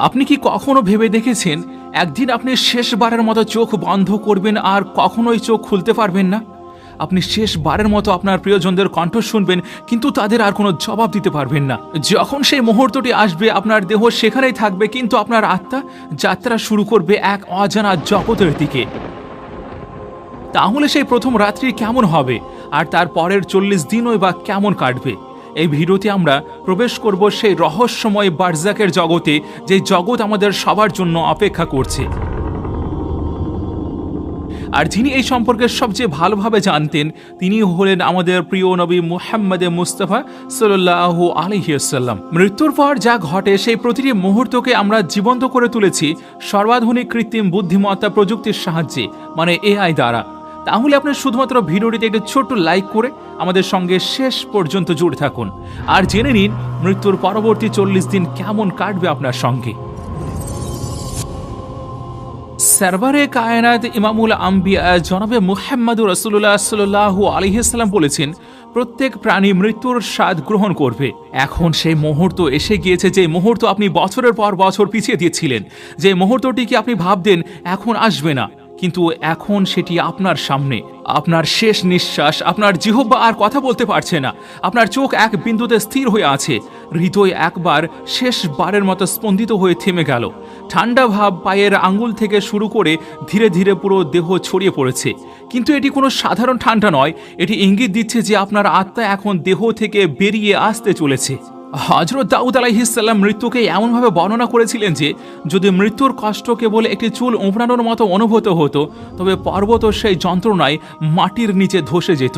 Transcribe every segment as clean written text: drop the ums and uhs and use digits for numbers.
আপনি কি কখনো ভেবে দেখেছেন একদিন আপনি শেষবারের মতো চোখ বন্ধ করবেন আর কখনোই চোখ খুলতে পারবেন না? আপনি শেষবারের মতো আপনার প্রিয়জনদের কণ্ঠ শুনবেন, কিন্তু তাদের আর কোনো জবাব দিতে পারবেন না। যখন সেই মুহূর্তটি আসবে, আপনার দেহ সেখানেই থাকবে, কিন্তু আপনার আত্মা যাত্রা শুরু করবে এক অজানা জগতের দিকে। তাহলে সেই প্রথম রাত্রি কেমন হবে, আর তার পরের 40 দিনই বা কেমন কাটবে? এই ভিডিওতে আমরা প্রবেশ করব সেই রহস্যময় বারজাকের জগতে, যে জগৎ আমাদের সবার জন্য অপেক্ষা করছে। আর যিনি এই সম্পর্কে সবচেয়ে ভালোভাবে জানতেন, তিনি হলেন আমাদের প্রিয় নবী মুহাম্মদ মুস্তাফা সাল্লাল্লাহু আলাইহি ওয়াসাল্লাম। মৃত্যুর পর যা ঘটে, সেই প্রতিটি মুহূর্তকে আমরা জীবন্ত করে তুলেছি সর্বাধুনিক কৃত্রিম বুদ্ধিমত্তা প্রযুক্তির সাহায্যে, মানে এআই দ্বারা। তাহলে আপনি শুধুমাত্র ভিডিওটিতে একটু ছোট্ট লাইক করে আমাদের সঙ্গে শেষ পর্যন্ত জুড়ে থাকুন, আর জেনে নিন মৃত্যুর পরবর্তী 40 দিন কেমন কাটবে আপনার সঙ্গে। সরওয়ারে কায়নাত ইমামুল আম্বিয়া জনাবে মুহাম্মদুর রাসূলুল্লাহ সাল্লাল্লাহু আলাইহি সাল্লাম বলেছেন, প্রত্যেক প্রাণী মৃত্যুর স্বাদ গ্রহণ করবে। এখন সেই মুহূর্ত এসে গিয়েছে, যে মুহূর্ত আপনি বছরের পর বছর পিছিয়ে দিয়েছিলেন, যে মুহূর্তটিকে আপনি ভাবতেন এখন আসবে না, কিন্তু এখন সেটি আপনার সামনে। আপনার শেষ নিঃশ্বাস, আপনার জিহ্বা আর কথা বলতে পারছে না, আপনার চোখ এক বিন্দুতে স্থির হয়ে আছে, হৃদয় একবার শেষবারের মতো স্পন্দিত হয়ে থেমে গেল। ঠান্ডা ভাব পায়ের আঙ্গুল থেকে শুরু করে ধীরে ধীরে পুরো দেহ ছড়িয়ে পড়েছে। কিন্তু এটি কোনো সাধারণ ঠান্ডা নয়, এটি ইঙ্গিত দিচ্ছে যে আপনার আত্মা এখন দেহ থেকে বেরিয়ে আসতে চলেছে। হযরত দাউদ আলাইহিস সালাম মৃত্যুকে এমনভাবে বর্ণনা করেছিলেন যে যদি মৃত্যুর কষ্ট কেবল একটি চুল উপড়ানোর মতো অনুভূত হতো, তবে পর্বত সেই যন্ত্রণায় মাটির নিচে ধসে যেত।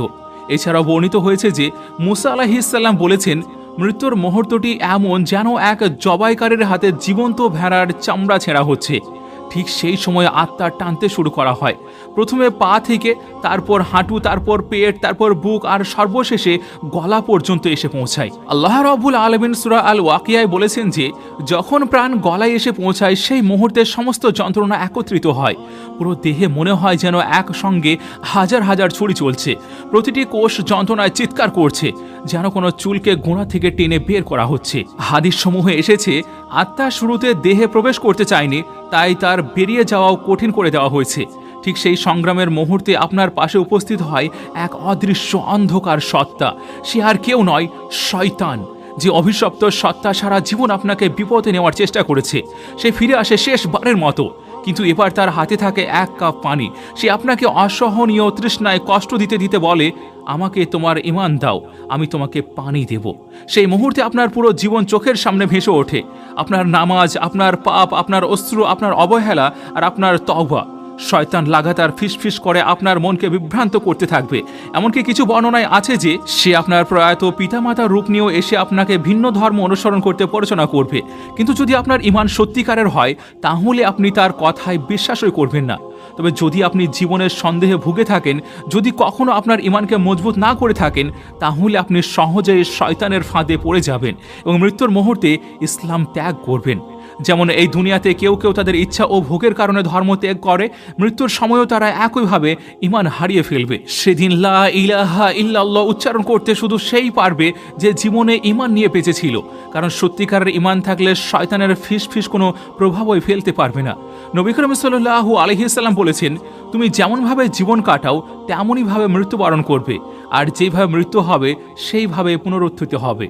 এছাড়াও বর্ণিত হয়েছে যে মুসা আলাইহিস সালাম বলেছেন, মৃত্যুর মুহূর্তটি এমন যেন এক জবাইকারীর হাতে জীবন্ত ভেড়ার চামড়া ছেঁড়া হচ্ছে। ঠিক সেই সময় আত্মা টানতে শুরু করা হয়, প্রথমে পা থেকে, তারপর হাঁটু, তারপর পেট, তারপর বুক, আর সর্বশেষে গলা পর্যন্ত এসে পৌঁছায়। আল্লাহ রাব্বুল আলামিন সূরা আল ওয়াকিয়ায় বলেছেন যে যখন প্রাণ গলায় এসে পৌঁছায়, সেই মুহূর্তে সমস্ত যন্ত্রণা একত্রিত হয়। পুরো দেহে মনে হয় যেন একসঙ্গে হাজার হাজার ছুরি চলছে। প্রতিটি কোষ যন্ত্রণায় চিৎকার করছে, যেন কোনো চুলকে গোড়া থেকে টেনে বের করা হচ্ছে। হাদিস সমূহে এসেছে, আত্মা শুরুতে দেহে প্রবেশ করতে চায়নি, তাই তার বেরিয়ে যাওয়াও কঠিন করে দেওয়া হয়েছে। ঠিক সেই সংগ্রামের মুহূর্তে আপনার পাশে উপস্থিত হয় এক অদৃশ্য অন্ধকার সত্তা। সে আর কেউ নয়, শয়তান। যে অভিশপ্ত সত্তা সারা জীবন আপনাকে বিপদে নেওয়ার চেষ্টা করেছে, সে ফিরে আসে শেষবারের মতো। কিন্তু এবার তার হাতে থাকে এক কাপ পানি। সে আপনাকে অসহনীয় তৃষ্ণায় কষ্ট দিতে দিতে বলে, আমাকে তোমার ঈমান দাও, আমি তোমাকে পানি দেব। সেই মুহূর্তে আপনার পুরো জীবন চোখের সামনে ভেসে ওঠে, আপনার নামাজ, আপনার পাপ, আপনার অশ্রু, আপনার অবহেলা আর আপনার তওবা। শয়তান লাগাতার ফিসফিস করে আপনার মনকে বিভ্রান্ত করতে থাকবে। এমনকি কিছু বর্ণনায় আছে যে সে আপনার প্রয়াত পিতামাতার রূপ নিয়েও এসে আপনাকে ভিন্ন ধর্ম অনুসরণ করতে প্ররোচনা করবে। কিন্তু যদি আপনার ঈমান সত্যিকারের হয়, তাহলে আপনি তার কথায় বিশ্বাসই করবেন না। তবে যদি আপনি জীবনের সন্দেহে ভুগে থাকেন, যদি কখনো আপনার ঈমানকে মজবুত না করে থাকেন, তাহলে আপনি সহজেই শয়তানের ফাঁদে পড়ে যাবেন এবং মৃত্যুর মুহূর্তে ইসলাম ত্যাগ করবেন। যেমন এই দুনিয়াতে কেউ কেউ তাদের ইচ্ছা ও ভোগের কারণে ধর্ম ত্যাগ করে, মৃত্যুর সময়ও তারা একইভাবে ঈমান হারিয়ে ফেলবে। সেদিন লা ইলাহা ইল্লাল্লাহ উচ্চারণ করতে শুধু সেই পারবে যে জীবনে ঈমান নিয়ে বেঁচেছিল, কারণ সত্যিকারের ঈমান থাকলে শয়তানের ফিসফিস কোনো প্রভাবই ফেলতে পারবে না। নবী করিম সাল্লাল্লাহু আলাইহি সাল্লাম বলেছেন, তুমি যেমনভাবে জীবন কাটাও তেমনইভাবে মৃত্যুবরণ করবে, আর যেভাবে মৃত্যু হবে সেইভাবে পুনরুত্থিত হবে।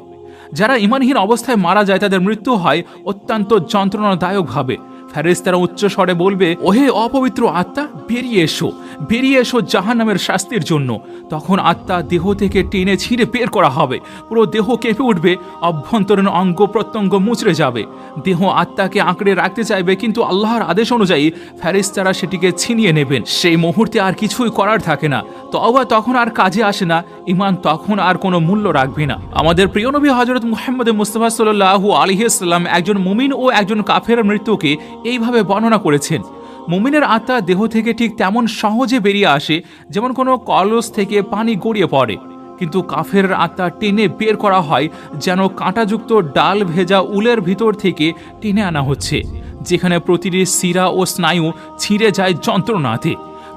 যারা ঈমানহীন অবস্থায় মারা যায়, তাদের মৃত্যু হয় অত্যন্ত যন্ত্রণাদায়কভাবে। ফেরেশতারা উচ্চ স্বরে বলবে, ওহে অপবিত্র আত্মা, বেরিয়ে এসো, বেরিয়ে এসো জাহান্নামের শাস্তির জন্য। তখন আত্মা দেহ থেকে টেনে ছিঁড়ে বের করা হবে, পুরো দেহ কেঁপে উঠবে, অভ্যন্তরীণ অঙ্গ প্রত্যঙ্গ মুচড়ে যাবে। দেহ আত্মাকে আঁকড়ে রাখতে চাইবে, কিন্তু আল্লাহর আদেশ অনুযায়ী ফেরেশতারা সেটিকে ছিনিয়ে নেবেন। সেই মুহূর্তে আর কিছুই করার থাকে না, তওবা তখন আর কাজে আসে না, ঈমান তখন আর কোনো মূল্য রাখবে না। আমাদের প্রিয় নবী হযরত মুহাম্মদ মুস্তাফা সাল্লাল্লাহু আলাইহি সাল্লাম একজন মুমিন ও একজন কাফেরের মৃত্যুকে এইভাবে বর্ণনা করেছেন, মুমিনের আত্মা দেহ থেকে ঠিক তেমন সহজে বেরিয়ে আসে যেমন কোনো কলস থেকে পানি গড়িয়ে পড়ে, কিন্তু কাফেরের আত্মা টেনে বের করা হয় যেন কাঁটাযুক্ত ডাল ভেজা উলের ভিতর থেকে টেনে আনা হচ্ছে, যেখানে প্রতিটি শিরা ও স্নায়ু ছিঁড়ে যায় যন্ত্রণাতে।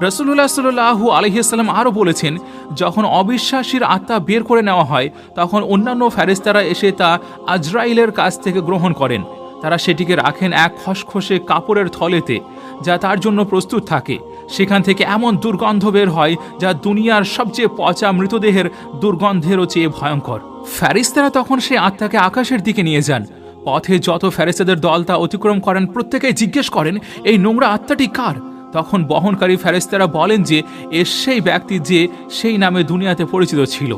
রাসূলুল্লাহ সাল্লাল্লাহু আলাইহি সাল্লাম আরও বলেছেন, যখন অবিশ্বাসীর আত্মা বের করে নেওয়া হয়, তখন অন্যান্য ফেরেশতারা এসে তা আজরাইলের কাছ থেকে গ্রহণ করেন। তারা সেটিকে রাখেন এক খসখসে কাপড়ের থলেতে, যা তার জন্য প্রস্তুত থাকে। সেখান থেকে এমন দুর্গন্ধ বের হয় যা দুনিয়ার সবচেয়ে পচা মৃতদেহের দুর্গন্ধেরও চেয়ে ভয়ঙ্কর। ফেরেশতারা তখন সেই আত্মাকে আকাশের দিকে নিয়ে যান। পথে যত ফেরেশতাদের দল তা অতিক্রম করেন, প্রত্যেকেই জিজ্ঞেস করেন, এই নোংরা আত্মাটি কার? তখন বহনকারী ফেরেশতারা বলেন যে সেই ব্যক্তি যে সেই নামে দুনিয়াতে পরিচিত ছিল।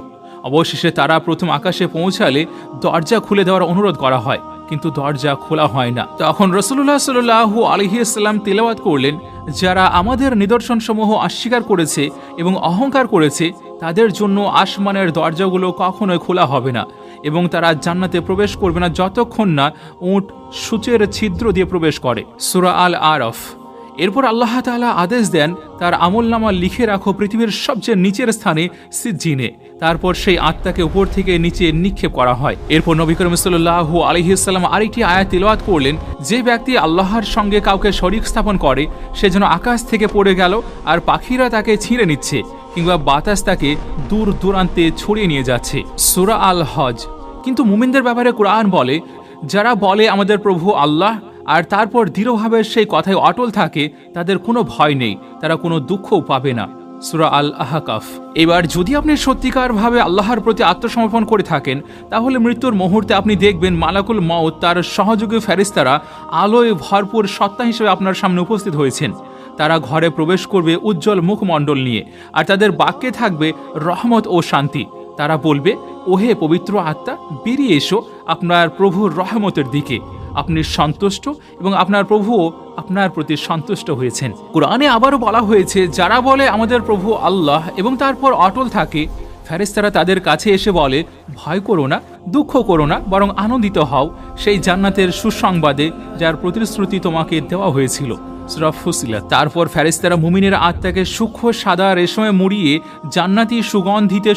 অবশেষে তারা প্রথম আকাশে পৌঁছালে দরজা খুলে দেওয়ার অনুরোধ করা হয়, কিন্তু দরজা খোলা হয় না। তখন রাসূলুল্লাহ সাল্লাল্লাহু আলাইহি ওয়াসাল্লাম তিলাওয়াত করলেন, যারা আমাদের নিদর্শনসমূহ অস্বীকার করেছে এবং অহংকার করেছে তাদের জন্য আসমানের দরজাগুলো কখনোই খোলা হবে না, এবং তারা জান্নাতে প্রবেশ করবে না যতক্ষণ না উট সূচের ছিদ্র দিয়ে প্রবেশ করে। সূরা আল আরাফ। এরপর আল্লাহ তাআলা আদেশ দেন, তার আমলনামা লিখে রাখো পৃথিবীর সবচেয়ে নিচের স্থানে সিজ্জিনে। তারপর সেই আত্মাকে উপর থেকে নিচে নিক্ষেপ করা হয়। এরপর নবী করিম সাল্লাল্লাহু আলাইহি ওয়াসাল্লাম আরেকটি আয়াত তিলাওয়াত করলেন, যে ব্যক্তি আল্লাহর সঙ্গে কাউকে শরীক স্থাপন করে সে যেন আকাশ থেকে পড়ে গেল আর পাখিরা তাকে ছিঁড়ে নিচ্ছে, কিংবা বাতাস তাকে দূর দূরান্তে ছড়িয়ে নিয়ে যাচ্ছে। সূরা আল হজ। কিন্তু মুমিনদের ব্যাপারে কোরআন বলে, যারা বলে আমাদের প্রভু আল্লাহ আর তারপর দৃঢ়ভাবে সেই কথায় অটল থাকে, তাদের কোনো ভয় নেই, তারা কোনো দুঃখও পাবে না। সূরা আল আহকাফ। এবার যদি আপনি সত্যিকারভাবে আল্লাহর প্রতি আত্মসমর্পণ করে থাকেন, তাহলে মৃত্যুর মুহূর্তে আপনি দেখবেন মালাকুল মউত তার সহযোগী ফেরেশতারা আলোয় ভরপুর সত্তা হিসেবে আপনার সামনে উপস্থিত হয়েছেন। তারা ঘরে প্রবেশ করবে উজ্জ্বল মুখমণ্ডল নিয়ে, আর তাদের বাক্যে থাকবে রহমত ও শান্তি। তারা বলবে, ওহে পবিত্র আত্মা, বেরিয়ে এসো আপনার প্রভুর রহমতের দিকে। আপনি সন্তুষ্ট এবং আপনার প্রভুও আপনার প্রতি সন্তুষ্ট হয়েছেন। কুরআনে আবারও বলা হয়েছে, যারা বলে আমাদের প্রভু আল্লাহ এবং তারপর অটল থাকে, ফেরেশতারা তাদের কাছে এসে বলে, ভয় করো না, দুঃখ করো না, বরং আনন্দিত হও সেই জান্নাতের সুসংবাদে যার প্রতিশ্রুতি তোমাকে দেওয়া হয়েছিল। সূরা ফুসিলাত। তারপর ফেরেশতারা মুমিনের আত্মাকে সূক্ষ্ম সাদা রেশমে মুড়িয়ে জান্নাতি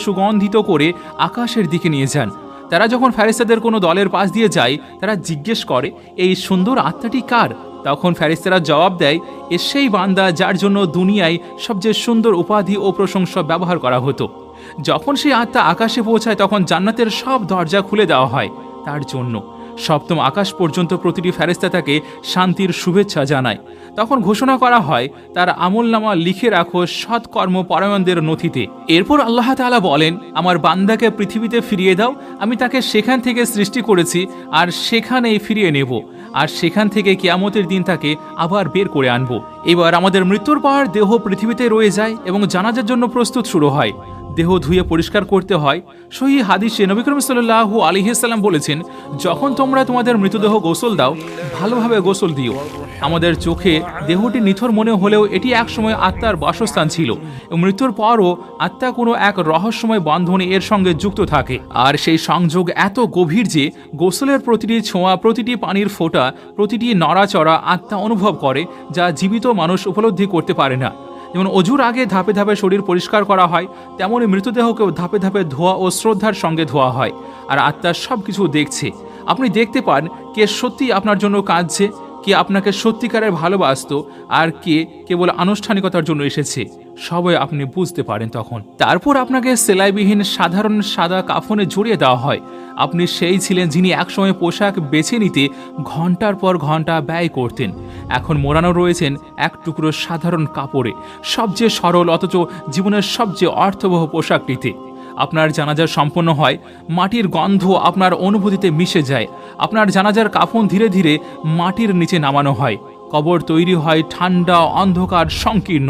সুগন্ধিত করে আকাশের দিকে নিয়ে যান। তারা যখন ফেরেশতাদের কোনো দলের পাশ দিয়ে যায়, তারা জিজ্ঞেস করে, এই সুন্দর আত্মাটি কার? তখন ফেরেশতারা জবাব দেয়, সেই বান্দা যার জন্য দুনিয়ায় সবচেয়ে সুন্দর উপাধি ও প্রশংসা ব্যবহার করা হতো। যখন সেই আত্মা আকাশে পৌঁছায়, তখন জান্নাতের সব দরজা খুলে দেওয়া হয় তার জন্য। সপ্তম আকাশ পর্যন্ত প্রতিটি ফেরেশতা তাকে শান্তির শুভেচ্ছা জানায়। তখন ঘোষণা করা হয়, তার আমলনামা লিখে রাখো সৎকর্ম পরায়ণদের নথিতে। এরপর আল্লাহ তাআলা বলেন, আমার বান্দাকে পৃথিবীতে ফিরিয়ে দাও, আমি তাকে সেখান থেকে সৃষ্টি করেছি আর সেখানেই ফিরিয়ে নেব, আর সেখান থেকে কিয়ামতের দিন তাকে আবার বের করে আনব। এবার আমাদের মৃত্যুর পর দেহ পৃথিবীতে রয়ে যায় এবং জানাজার জন্য প্রস্তুত শুরু হয়। দেহ ধুয়ে পরিষ্কার করতে হয়। সহিহ হাদিসে নবী করিম সাল্লাল্লাহু আলাইহি ওয়াসাল্লাম বলেছেন, যখন তোমরা তোমাদের মৃতদেহ গোসল দাও, ভালোভাবে গোসল দিও। আমাদের চোখে দেহটি নিথর মনে হলেও এটি একসময় আত্মার বাসস্থান ছিল, এবং মৃত্যুর পরও আত্মা কোনো এক রহস্যময় বন্ধনে এর সঙ্গে যুক্ত থাকে। আর সেই সংযোগ এত গভীর যে গোসলের প্রতিটি ছোঁয়া, প্রতিটি পানির ফোঁটা, প্রতিটি নড়াচড়া আত্মা অনুভব করে, যা জীবিত মানুষ উপলব্ধি করতে পারে না। যেমন অজুর আগে ধাপে ধাপে শরীর পরিষ্কার করা হয়, তেমনই মৃতদেহকেও ধাপে ধাপে ধোয়া ও শ্রদ্ধার সঙ্গে ধোয়া হয়। আর আত্মা সব কিছু দেখছে। আপনি দেখতে পান কে সত্যি আপনার জন্য কাঁদছে, কে আপনাকে সত্যিকারের ভালোবাসত, আর কে কেবল আনুষ্ঠানিকতার জন্য এসেছে। সবই আপনি বুঝতে পারেন তখন। তারপর আপনাকে সেলাইবিহীন সাধারণ সাদা কাফনে জড়িয়ে দেওয়া হয়। আপনি সেই ছিলেন যিনি একসময় পোশাক বেছে নিতে ঘন্টার পর ঘন্টা ব্যয় করতেন। এখন মোড়ানো রয়েছেন এক টুকরো সাধারণ কাপড়ে, সবচেয়ে সরল অথচ জীবনের সবচেয়ে অর্থবহ পোশাকটিতে। আপনার জানাজা সম্পন্ন হয়, মাটির গন্ধ আপনার অনুভূতিতে মিশে যায়। আপনার জানাজার কাফন ধীরে ধীরে মাটির নিচে নামানো হয়। কবর তৈরি হয় ঠান্ডা, অন্ধকার, সংকীর্ণ।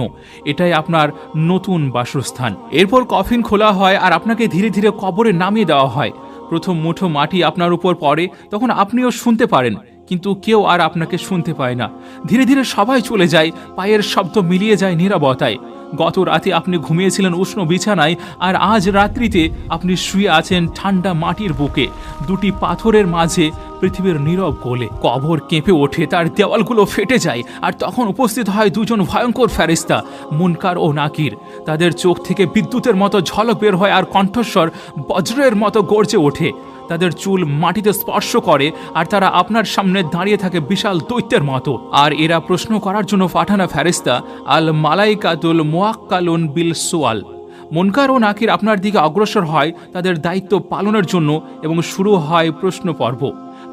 এটাই আপনার নতুন বাসস্থান। এরপর কফিন খোলা হয় আর আপনাকে ধীরে ধীরে কবরে নামিয়ে দেওয়া হয়। প্রথম মুঠো মাটি আপনার উপর পড়ে, তখন আপনিও শুনতে পারেন, কিন্তু কেউ আর আপনাকে শুনতে পায় না। ধীরে ধীরে সবাই চলে যায়, পায়ের শব্দ মিলিয়ে যায় নীরবতায়। গত রাতে আপনি ঘুমিয়েছিলেন উষ্ণ বিছানায়, আর আজ রাত্রিতে আপনি শুয়ে আছেন ঠান্ডা মাটির বুকে, দুটি পাথরের মাঝে পৃথিবীর নীরব কোলে। কবর কেঁপে ওঠে, তার দেওয়ালগুলো ফেটে যায়, আর তখন উপস্থিত হয় দুজন ভয়ঙ্কর ফেরেশতা, মুনকার ও নাকির। তাদের চোখ থেকে বিদ্যুতের মতো ঝলক বের হয়, আর কণ্ঠস্বর বজ্রের মতো গর্জে ওঠে। তাদের চুল মাটিতে স্পর্শ করে, আর তারা আপনার সামনে দাঁড়িয়ে থাকে বিশাল দৈত্যের মতো। আর এরা প্রশ্ন করার জন্য পাঠানো ফেরেশতা আল মালাইকাতুল মুয়াক্কালুন বিল সুয়াল। মুনকার ও নাকির আপনার দিকে অগ্রসর হয় তাদের দায়িত্ব পালনের জন্য, এবং শুরু হয় প্রশ্ন পর্ব।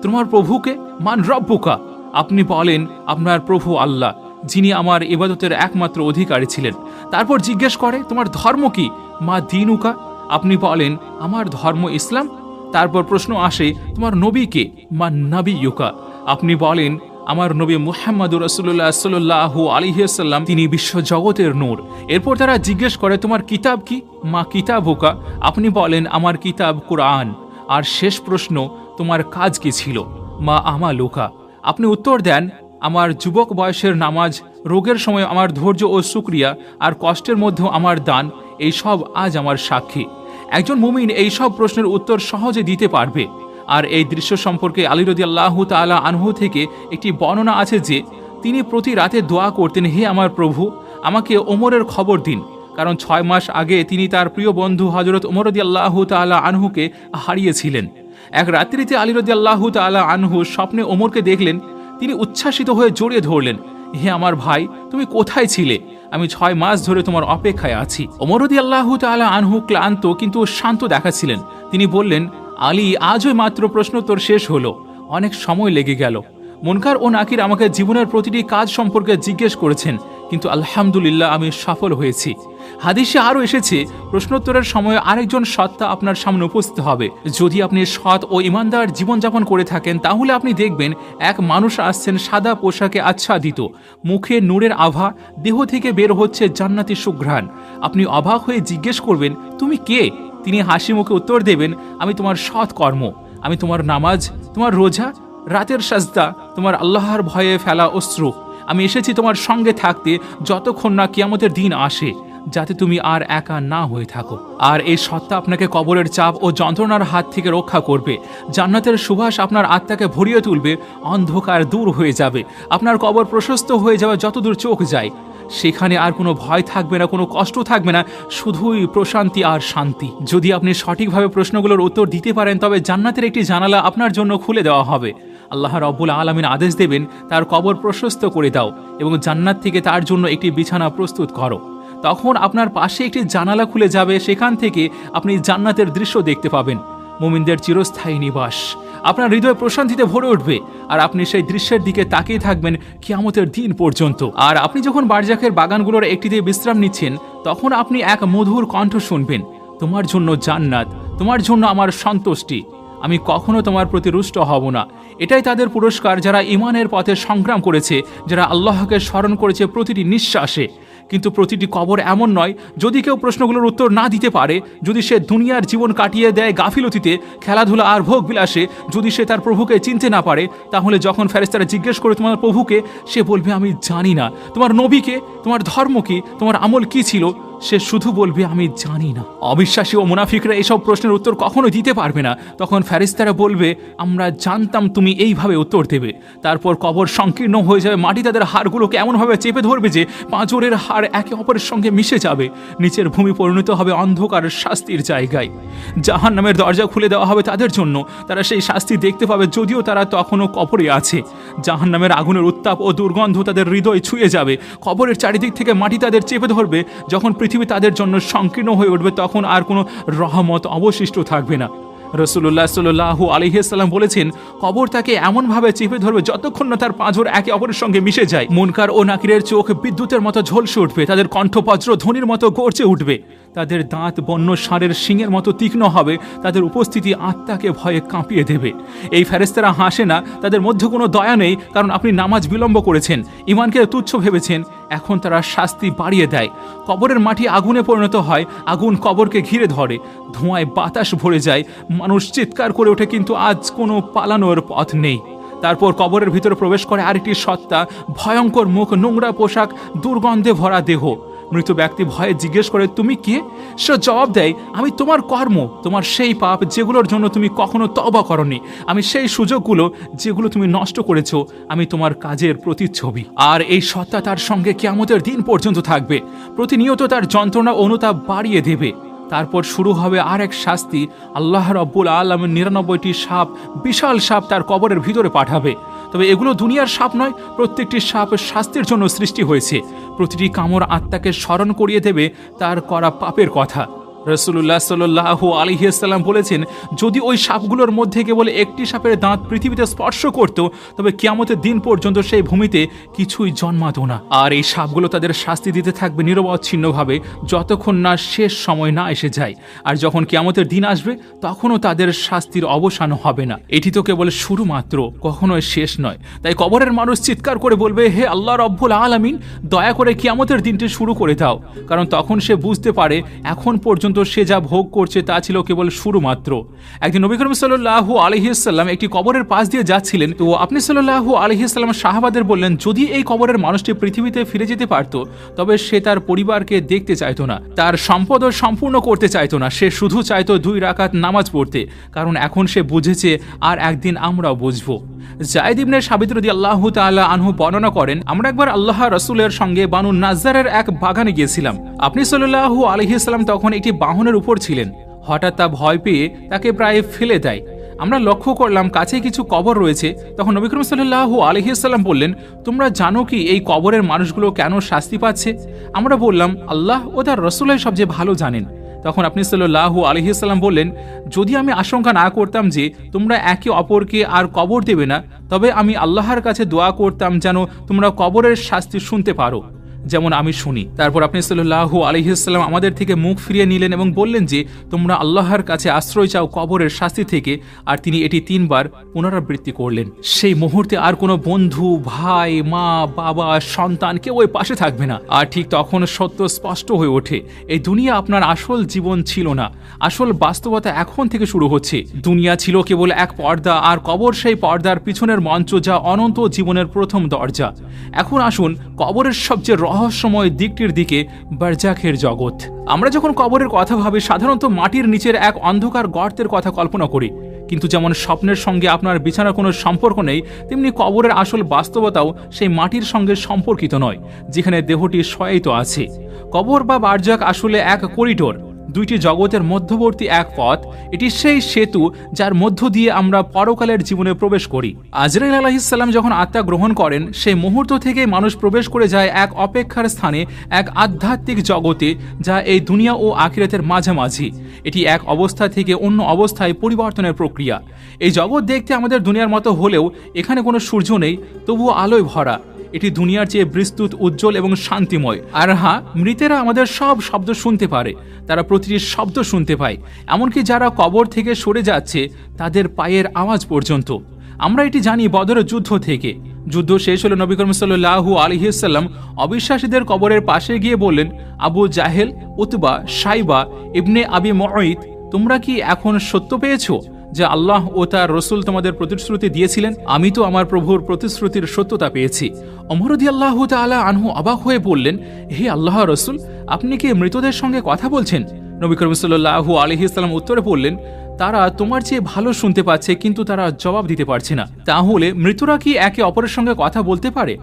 তোমার প্রভুকে? মান রব্বুকা? আপনি বলেন আপনার প্রভু আল্লাহ, যিনি আমার ইবাদতের একমাত্র অধিকারী ছিলেন। তারপর জিজ্ঞেস করে তোমার ধর্ম কি? মা দিনুকা? আপনি বলেন আমার ধর্ম ইসলাম। তারপর প্রশ্ন আসে তোমার নবী কে? মা নাবিয়ুকা? আপনি বলেন আমার নবী মুহাম্মদুর রাসূলুল্লাহ সাল্লাল্লাহু আলাইহি ওয়াসাল্লাম, তিনি বিশ্ব জগতের নূর। এরপর তারা জিজ্ঞেস করে তোমার কিতাব কি? মা কিতাবুকা? আপনি বলেন আমার কিতাব কুরআন। আর শেষ প্রশ্ন তোমার কাজ কি ছিল? মা আমালুকা? আপনি উত্তর দেন আমার যুবক বয়সের নামাজ, রোগের সময় আমার ধৈর্য ও শুকরিয়া, আর কষ্টের মধ্যেও আমার দান, এই সব আজ আমার সাক্ষী। একজন মুমিন এই সব প্রশ্নের উত্তর সহজে দিতে পারবে। আর এই দৃশ্য সম্পর্কে আলী রাদিয়াল্লাহু তাআলা আনহু থেকে একটি বর্ণনা আছে যে তিনি প্রতি রাতে দোয়া করতেন, হে আমার প্রভু, আমাকে ওমরের খবর দিন, কারণ 6 মাস আগে তিনি তার প্রিয় বন্ধু হযরত ওমর রাদিয়াল্লাহু তাআলা আনহুকে হারিয়েছিলেন। এক রাত্রিতে আলী রাদিয়াল্লাহু তাআলা আনহু স্বপ্নে ওমরকে দেখলেন। তিনি উচ্ছ্বাসিত হয়ে জড়িয়ে ধরলেন, হে আমার ভাই, তুমি কোথায় ছিলে? আমি 6 মাস ধরে তোমার অপেক্ষায় আছি। ওমর রাদিয়াল্লাহু তাআলা আনহু ক্লান্ত কিন্তু শান্ত দেখাচ্ছিলেন। তিনি বললেন, আলী, আজই মাত্র প্রশ্নোত্তর শেষ হলো, অনেক সময় লেগে গেল। মুনকার ও নাকির আমাকে জীবনের প্রতিটি কাজ সম্পর্কে জিজ্ঞেস করেছেন, কিন্তু আলহামদুলিল্লাহ আমি সফল হয়েছি। হাদিসে আরও এসেছে প্রশ্নোত্তরের সময় আরেকজন সত্তা আপনার সামনে উপস্থিত হবে। যদি আপনি সৎ ও ইমানদার জীবনযাপন করে থাকেন তাহলে আপনি দেখবেন এক মানুষ আসছেন সাদা পোশাকে আচ্ছাদিত, মুখে নূরের আভা, দেহ থেকে বের হচ্ছে জান্নাতি সুঘ্রাণ। আপনি অবাক হয়ে জিজ্ঞেস করবেন তুমি কে? তিনি হাসি মুখে উত্তর দেবেন, আমি তোমার সৎ কর্ম, আমি তোমার নামাজ, তোমার রোজা, রাতের সাজদা, তোমার আল্লাহর ভয়ে ফেলা অশ্রু। আমি এসেছি তোমার সঙ্গে থাকতে যতক্ষণ না কিয়ামতের দিন আসে, যাতে তুমি আর একা না হয়ে থাকো। আর এই সত্তা আপনাকে কবরের চাপ ও যন্ত্রণার হাত থেকে রক্ষা করবে। জান্নাতের সুবাস আপনার আত্মাকে ভরিয়ে তুলবে, অন্ধকার দূর হয়ে যাবে, আপনার কবর প্রশস্ত হয়ে যাবে যতদূর চোখ যায়। সেখানে আর কোনো ভয় থাকবে না, কোনো কষ্ট থাকবে না, শুধুই প্রশান্তি আর শান্তি। যদি আপনি সঠিকভাবে প্রশ্নগুলোর উত্তর দিতে পারেন তবে জান্নাতের একটি জানালা আপনার জন্য খুলে দেওয়া হবে। আল্লাহ রাব্বুল আলামিন আদেশ দেবেন, তার কবর প্রশস্ত করে দাও এবং জান্নাত থেকে তার জন্য একটি বিছানা প্রস্তুত করো। তখন আপনার পাশে একটি জানালা খুলে যাবে, সেখান থেকে আপনি জান্নাতের দৃশ্য দেখতে পাবেন, মুমিনদের চিরস্থায়ী নিবাস। আপনার হৃদয় প্রশান্তিতে ভরে উঠবে আর আপনি সেই দৃশ্যের দিকে তাকিয়ে থাকবেন কিয়ামতের দিন পর্যন্ত। আর আপনি যখন বারজাকের বাগানগুলোর একটিতে বিশ্রাম নিচ্ছেন তখন আপনি এক মধুর কণ্ঠ শুনবেন, তোমার জন্য জান্নাত, তোমার জন্য আমার সন্তুষ্টি, আমি কখনো তোমার প্রতি রুষ্ট হব না। এটাই তাদের পুরস্কার যারা ঈমানের পথে সংগ্রাম করেছে, যারা আল্লাহকে স্মরণ করেছে প্রতিটি নিঃশ্বাসে। কিন্তু প্রতিটি কবর এমন নয়। যদি কেউ প্রশ্নগুলোর উত্তর না দিতে পারে, যদি সে দুনিয়ার জীবন কাটিয়ে দেয় গাফিলতিতে, খেলাধুলা আর ভোগ বিলাসে, যদি সে তার প্রভুকে চিনতে না পারে, তাহলে যখন ফেরেশতারা জিজ্ঞেস করে তোমার প্রভুকে, সে বলবে আমি জানি না। তোমার নবীকে, তোমার ধর্ম কি, তোমার আমল কি ছিল, সে শুধু বলবে আমি জানি না। অবিশ্বাসী ও মুনাফিকরা এসব প্রশ্নের উত্তর কখনো দিতে পারবে না। তখন ফেরেশতারা বলবে আমরা জানতাম তুমি এইভাবে উত্তর দেবে। তারপর কবর সংকীর্ণ হয়ে যাবে, মাটি তাদের হাড়গুলোকে এমনভাবে চেপে ধরবে যে পাঁজরের হাড় একে অপরের সঙ্গে মিশে যাবে। নিচের ভূমি পরিণত হবে অন্ধকারের শাস্তির জায়গায়। জাহান্নামের দরজা খুলে দেওয়া হবে তাদের জন্য, তারা সেই শাস্তি দেখতে পাবে যদিও তারা তখনও কবরে আছে। জাহান্নামের আগুনের উত্তাপ ও দুর্গন্ধ তাদের হৃদয় ছুঁয়ে যাবে। কবরের চারিদিক থেকে মাটি তাদের চেপে ধরবে। যখন পৃথিবী তাদের জন্য সংকীর্ণ হয়ে উঠবে তখন আর কোনো রহমত অবশিষ্ট থাকবে না। রাসূলুল্লাহ সাল্লাল্লাহু আলাইহি ওয়াসাল্লাম বলেছেন, কবর তাকে এমনভাবে চেপে ধরবে যতক্ষণ না তার পাঁজর একে অপরের সঙ্গে মিশে যায়। মুনকার ও নাকিরের চোখ বিদ্যুতের মতো ঝলসে উঠবে, তাদের কণ্ঠ বজ্র ধ্বনির মতো গর্জে উঠবে, তাদের দাঁত বন্য ষাঁড়ের শিংয়ের মতো তীক্ষ্ণ হবে, তাদের উপস্থিতি আত্মাকে ভয়ে কাঁপিয়ে দেবে। এই ফেরেশতারা হাসে না, তাদের মধ্যে কোনো দয়া নেই, কারণ আপনি নামাজ বিলম্ব করেছেন, ঈমানকে তুচ্ছ ভেবেছেন। এখন তারা শাস্তি বাড়িয়ে দেয়। কবরের মাটি আগুনে পরিণত হয়, আগুন কবরকে ঘিরে ধরে, ধোঁয়ায় বাতাস ভরে যায়, মানুষ চিৎকার করে ওঠে, কিন্তু আজ কোনো পালানোর পথ নেই। তারপর কবরের ভিতরে প্রবেশ করে আরেকটি সত্তা, ভয়ঙ্কর মুখ, নোংরা পোশাক, দুর্গন্ধে ভরা দেহ। মৃত ব্যক্তি ভয়ে জিজ্ঞেস করে তুমি কে? সে জবাব দেয় আমি তোমার কর্ম, তোমার সেই পাপ যেগুলোর জন্য তুমি কখনো তওবা করনি, আমি সেই সুযোগগুলো যেগুলো তুমি নষ্ট করেছো, আমি তোমার কাজের প্রতিচ্ছবি। আর এই সত্তা তার সঙ্গে কিয়ামতের দিন পর্যন্ত থাকবে, প্রতিনিয়ত তার যন্ত্রণা অনুতাপ বাড়িয়ে দেবে। তারপর শুরু হবে আর এক শাস্তি। আল্লাহ রাব্বুল আলামিন ৯৯টি সাপ, বিশাল সাপ তার কবরের ভিতরে পাঠাবে। তবে এগুলো দুনিয়ার সাপ নয়, প্রত্যেকটি সাপ শাস্তির জন্য সৃষ্টি হয়েছে। প্রতিটি কামড় আত্মাকে স্মরণ করিয়ে দেবে তার করা পাপের কথা। রাসূলুল্লাহ সাল্লাল্লাহু আলাইহি ওয়াসাল্লাম বলেছেন, যদি ওই সাপগুলোর মধ্যে কেবল একটি সাপের দাঁত পৃথিবীতে স্পর্শ করত, তবে কিয়ামতের দিন পর্যন্ত সেই ভূমিতে কিছুই জন্মাতো না। আর এই সাপগুলো তাদের শাস্তি দিতে থাকবে নিরবচ্ছিন্নভাবে যতক্ষণ না শেষ সময় না এসে যায়। আর যখন কিয়ামতের দিন আসবে তখনও তাদের শাস্তির অবসান হবে না। এটি তো কেবল শুরু মাত্র, কখনোই শেষ নয়। তাই কবরের মানুষ চিৎকার করে বলবে, হে আল্লাহ রব্বুল আলামিন, দয়া করে কিয়ামতের দিনটি শুরু করে দাও। কারণ তখন সে বুঝতে পারে এখন পর্যন্ত সে যা ভোগ করছে তা ছিল কেবল শুরু মাত্র। একদিন নবী করিম সাল্লাল্লাহু আলাইহি ওয়াসাল্লাম একটি কবরের পাশ দিয়ে যাচ্ছিলেন, তো আপনি সাল্লাল্লাহু আলাইহি ওয়াসাল্লাম সাহাবাদের বললেন, যদি এই কবরের মানুষটি পৃথিবীতে ফিরে যেতে পারত, তবে সে তার পরিবারকে দেখতে চাইতো না, তার সম্পদও সম্পূর্ণ করতে চাইতো না, সে শুধু চাইতো 2 রাকাত নামাজ পড়তে, কারণ এখন সে বুঝেছে আর একদিন আমরাও বুঝবো। যায়েদ ইবনে সাবিত রাদিয়াল্লাহু তাআলা আনহু বর্ণনা করেন, আমরা একবার আল্লাহ রাসূলের সঙ্গে বানু নাজ্জারের এক বাগানে গিয়েছিলাম। আপনি সাল্লাল্লাহু আলাইহি ওয়াসাল্লাম তখন একটি বাহনের উপর ছিলেন। হঠাৎ তা ভয় পেয়ে তাকে প্রায় ফেলে দেয়। আমরা লক্ষ্য করলাম কাছে কিছু কবর রয়েছে। তখন নবী করিম সাল্লাল্লাহু আলাইহি ওয়াসাল্লাম বললেন, তোমরা জানো কি এই কবরের মানুষগুলো কেন শাস্তি পাচ্ছে? আমরা বললাম, আল্লাহ ও তার রাসূলই সবচেয়ে ভালো জানেন। তখন আপনি সাল্লাল্লাহু আলাইহি ওয়াসাল্লাম বললেন, যদি আমি আশঙ্কা না করতাম যে তোমরা একে অপরকে আর কবর দেবে না, তবে আমি আল্লাহর কাছে দোয়া করতাম যেন তোমরা কবরের শাস্তি শুনতে পারো, যেমন আমি শুনি। তারপর আপনি সাল্লাল্লাহু আলাইহি ওয়াসাল্লাম আমাদের থেকে মুখ ফিরিয়ে নিলেন এবং বললেন যে তোমরা আল্লাহর কাছে আশ্রয় চাও কবরের শাস্তি থেকে। আর তিনি এটি 3 বার পুনরাবৃত্তি করলেন। সেই মুহূর্তে আর কোনো বন্ধু, ভাই, মা, বাবা, সন্তান কেউ ওই পাশে থাকবে না। আর ঠিক তখন সত্য স্পষ্ট হয়ে ওঠে, এই দুনিয়া আপনার আসল জীবন ছিল না, আসল বাস্তবতা এখন থেকে শুরু হচ্ছে। দুনিয়া ছিল কেবল এক পর্দা, আর কবর সেই পর্দার পিছনের মঞ্চ, যা অনন্ত জীবনের প্রথম দরজা। এখন আসুন কবরের সবচেয়ে রহস্যময় দিকটির দিকে, বারজাখের জগৎ। আমরা যখন কবরের কথা ভাবি, সাধারণত মাটির নিচের এক অন্ধকার গর্তের কথা কল্পনা করি। কিন্তু যেমন স্বপ্নের সঙ্গে আপনার বিছানার কোনো সম্পর্ক নেই, তেমনি কবরের আসল বাস্তবতাও সেই মাটির সঙ্গে সম্পর্কিত নয়, যেখানে দেহটি শয়িত আছে। কবর বা বারজাখ আসলে এক করিডোর, 2টি জগতের মধ্যবর্তী এক পথ। এটি সেই সেতু যার মধ্য দিয়ে আমরা পরকালের জীবনে প্রবেশ করি। আজরাইল আলাইহিস সালাম যখন আত্মা গ্রহণ করেন, সেই মুহূর্ত থেকে মানুষ প্রবেশ করে যায় এক অপেক্ষার স্থানে, এক আধ্যাত্মিক জগতে, যা এই দুনিয়া ও আখিরাতের মাঝামাঝি। এটি এক অবস্থা থেকে অন্য অবস্থায় পরিবর্তনের প্রক্রিয়া। এই জগৎ দেখতে আমাদের দুনিয়ার মতো হলেও এখানে কোনো সূর্য নেই, তবুও আলোয় ভরা। এটি দুনিয়ার চেয়ে বিস্তৃত, উজ্জ্বল এবং শান্তিময়। আর হ্যাঁ, মৃতেরা আমাদের সব শব্দ শুনতে পারে, তারা প্রতিটি শব্দ শুনতে পায়, এমনকি যারা কবর থেকে সরে যাচ্ছে তাদের পায়ের আওয়াজ পর্যন্ত। আমরা এটি জানি বদরের যুদ্ধ থেকে। যুদ্ধ শেষ হলে নবী করিম সাল্লাল্লাহু আলাইহি ওয়াসাল্লাম অবিশ্বাসীদের কবরের পাশে গিয়ে বললেন, আবু জাহেল, উতবা, শাইবা, ইবনে আবি মুঈত, তোমরা কি এখন সত্য পেয়েছো যে আল্লাহ ও তার রসুল তোমাদের প্রতিশ্রুতি দিয়েছিলেন? আমি তো আমার প্রভুর প্রতিশ্রুতির সত্যতা পেয়েছি। ওমর রাদিয়াল্লাহু তাআলা আনহু অবাক হয়ে বললেন, হে আল্লাহ রসুল, আপনি কি মৃতদের সঙ্গে কথা বলছেন? নবী করিম সাল্লাল্লাহু আলাইহি ওয়াসাল্লাম উত্তরে বললেন, তারা তোমার চেয়ে ভালো শুনতে পাচ্ছে, কিন্তু তারা জবাব দিতে পারছে না। তাহলে মৃতরা কি একে অপরের সঙ্গে কথা বলতে পারে?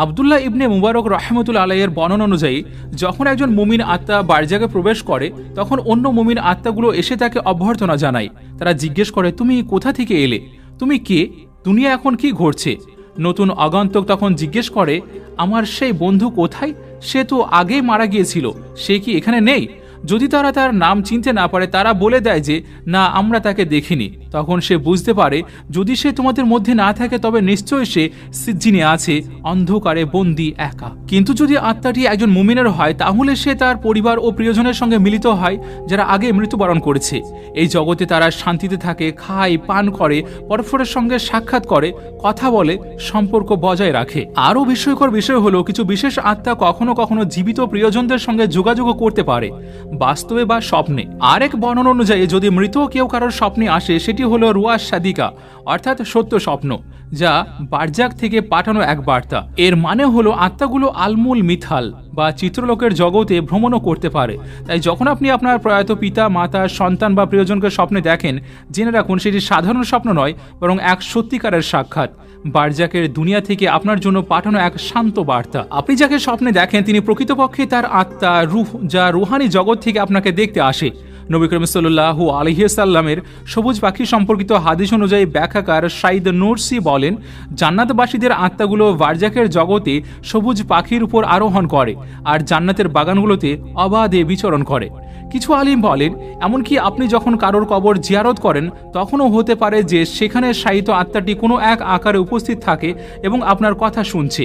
আব্দুল্লাহ ইবনে মুবারক রাহমাতুল্লাহ আলাইহির বর্ণনা অনুযায়ী, যখন একজন মুমিন আত্মা বারজাগে প্রবেশ করে, তখন অন্য মুমিন আত্মাগুলো এসে তাকে অভ্যর্থনা জানায়। তারা জিজ্ঞেস করে, তুমি কোথা থেকে এলে? তুমি কে? দুনিয়া এখন কি ঘটছে? নতুন আগন্তুক তখন জিজ্ঞেস করে, আমার সেই বন্ধু কোথায়? সে তো আগেই মারা গিয়েছিল, সে কি এখানে নেই? যদি তারা তার নাম চিনতে না পারে, তারা বলে দেয় যে না, আমরা তাকে দেখিনি। তখন সে বুঝতে পারে, যদি সে তোমাদের মধ্যে না থাকে তবে নিশ্চয়ই সে সিজ্জিনে আছে, অন্ধকারে বন্দী, একা। কিন্তু যদি আত্মাটি একজন মুমিনের হয়, তাহলে সে তার পরিবার ও প্রিয়জনের সঙ্গে মিলিত হয়, যারা আগে মৃত্যুবরণ করেছে। এই জগতে তারা শান্তিতে থাকে, খায়, পান করে, পরস্পরের সঙ্গে সাক্ষাৎ করে, কথা বলে, সম্পর্ক বজায় রাখে। আরও বিস্ময়কর বিষয় হলো, কিছু বিশেষ আত্মা কখনো কখনো জীবিত প্রিয়জনদের সঙ্গে যোগাযোগ করতে পারে, বাস্তবে বা স্বপ্নে। আরেক বর্ণনা অনুযায়ী, যদি মৃত কেউ কারোর স্বপ্নে আসে, সেটি হলো রুয়া সাদিকা, অর্থাৎ সত্য স্বপ্ন, যা বারজাক থেকে পাঠানো এক বার্তা। এর মানে হলো আত্মাগুলো আলমুল মিথাল বা চিত্রলোকের জগতে ভ্রমণও করতে পারে। তাই যখন আপনি আপনার প্রয়াত পিতা, মাতা, সন্তান বা প্রিয়জনকে স্বপ্নে দেখেন, জেনে রাখুন সেটি সাধারণ স্বপ্ন নয়, বরং এক সত্যিকারের সাক্ষাৎ, বারজাকের দুনিয়া থেকে আপনার জন্য পাঠানো এক শান্ত বার্তা। আপনি যাকে স্বপ্নে দেখেন, তিনি প্রকৃতপক্ষে তার আত্মা, রূহ, যা রুহানি জগৎ থেকে আপনাকে দেখতে আসে। নবী করিম সাল্লাল্লাহু আলাইহি ওয়াসাল্লামের সবুজ পাখি সম্পর্কিত হাদিস অনুযায়ী ব্যাখ্যাকার সাইদ নুরসি বলেন, জান্নাতবাসীদের আত্মাগুলো বারজাকের জগতে সবুজ পাখির উপর আরোহণ করে আর জান্নাতের বাগানগুলোতে অবাধে বিচরণ করে। কিছু আলিম বলেন, এমনকি আপনি যখন কারোর কবর জিয়ারত করেন তখনও হতে পারে যে সেখানে শায়িত আত্মাটি কোনো এক আকারে উপস্থিত থাকে এবং আপনার কথা শুনছে।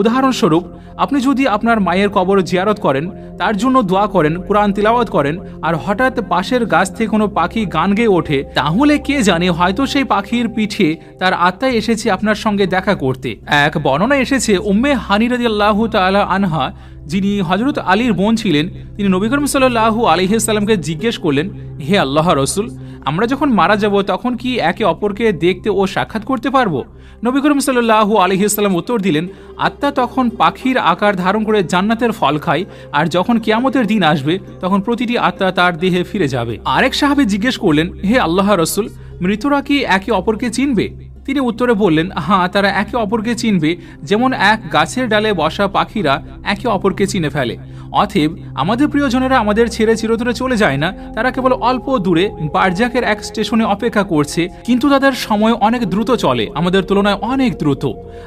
উদাহরণস্বরূপ, আপনি যদি আপনার মায়ের কবর জিয়ারত করেন, তার জন্য দোয়া করেন, কুরআন তিলাওয়াত করেন, আর হঠাৎ পাশের গাছ থেকে কোনো পাখি গান গেয়ে ওঠে, তাহলে কে জানে হয়তো সেই পাখির পিঠে তার আত্মা এসেছে আপনার সঙ্গে দেখা করতে। এক বর্ণনা এসেছে, উম্মে হানি রাদিয়াল্লাহু তাআলা আনহা, যিনি হযরত আলীর বোন ছিলেন, তিনি নবী করিম সাল্লাল্লাহু আলাইহি সাল্লামকে জিজ্ঞেস করলেন, হে আল্লাহর রাসূল, আমরা যখন মারা যাব তখন কি একে অপরকে দেখতে ও সাক্ষাৎ করতে পারবো? নবী করিম সাল্লাল্লাহু আলাইহি সাল্লাম উত্তর দিলেন, আত্মা তখন পাখির আকার ধারণ করে জান্নাতের ফল খায়, আর যখন কিয়ামতের দিন আসবে তখন প্রতিটি আত্মা তার দেহে ফিরে যাবে। আরেক সাহাবী জিজ্ঞেস করলেন, হে আল্লাহর রাসূল, মৃতরা কি একে অপরকে চিনবে? তিনি উত্তরে বললেন, হ্যাঁ, তারা একে অপরকে চিনবে, যেমন এক গাছের ডালে বসা পাখিরা একে অপরকে চিনে ফেলে। অতএব আমাদের প্রিয়জনেরা আমাদের ছেড়ে চিরতরে চলে যায় না, তারা কেবল অল্প দূরে বারজাকের এক স্টেশনে অপেক্ষা করছে, কিন্তু তাদের সময় অনেক দ্রুত চলে, আমাদের তুলনায় অনেক দ্রুত।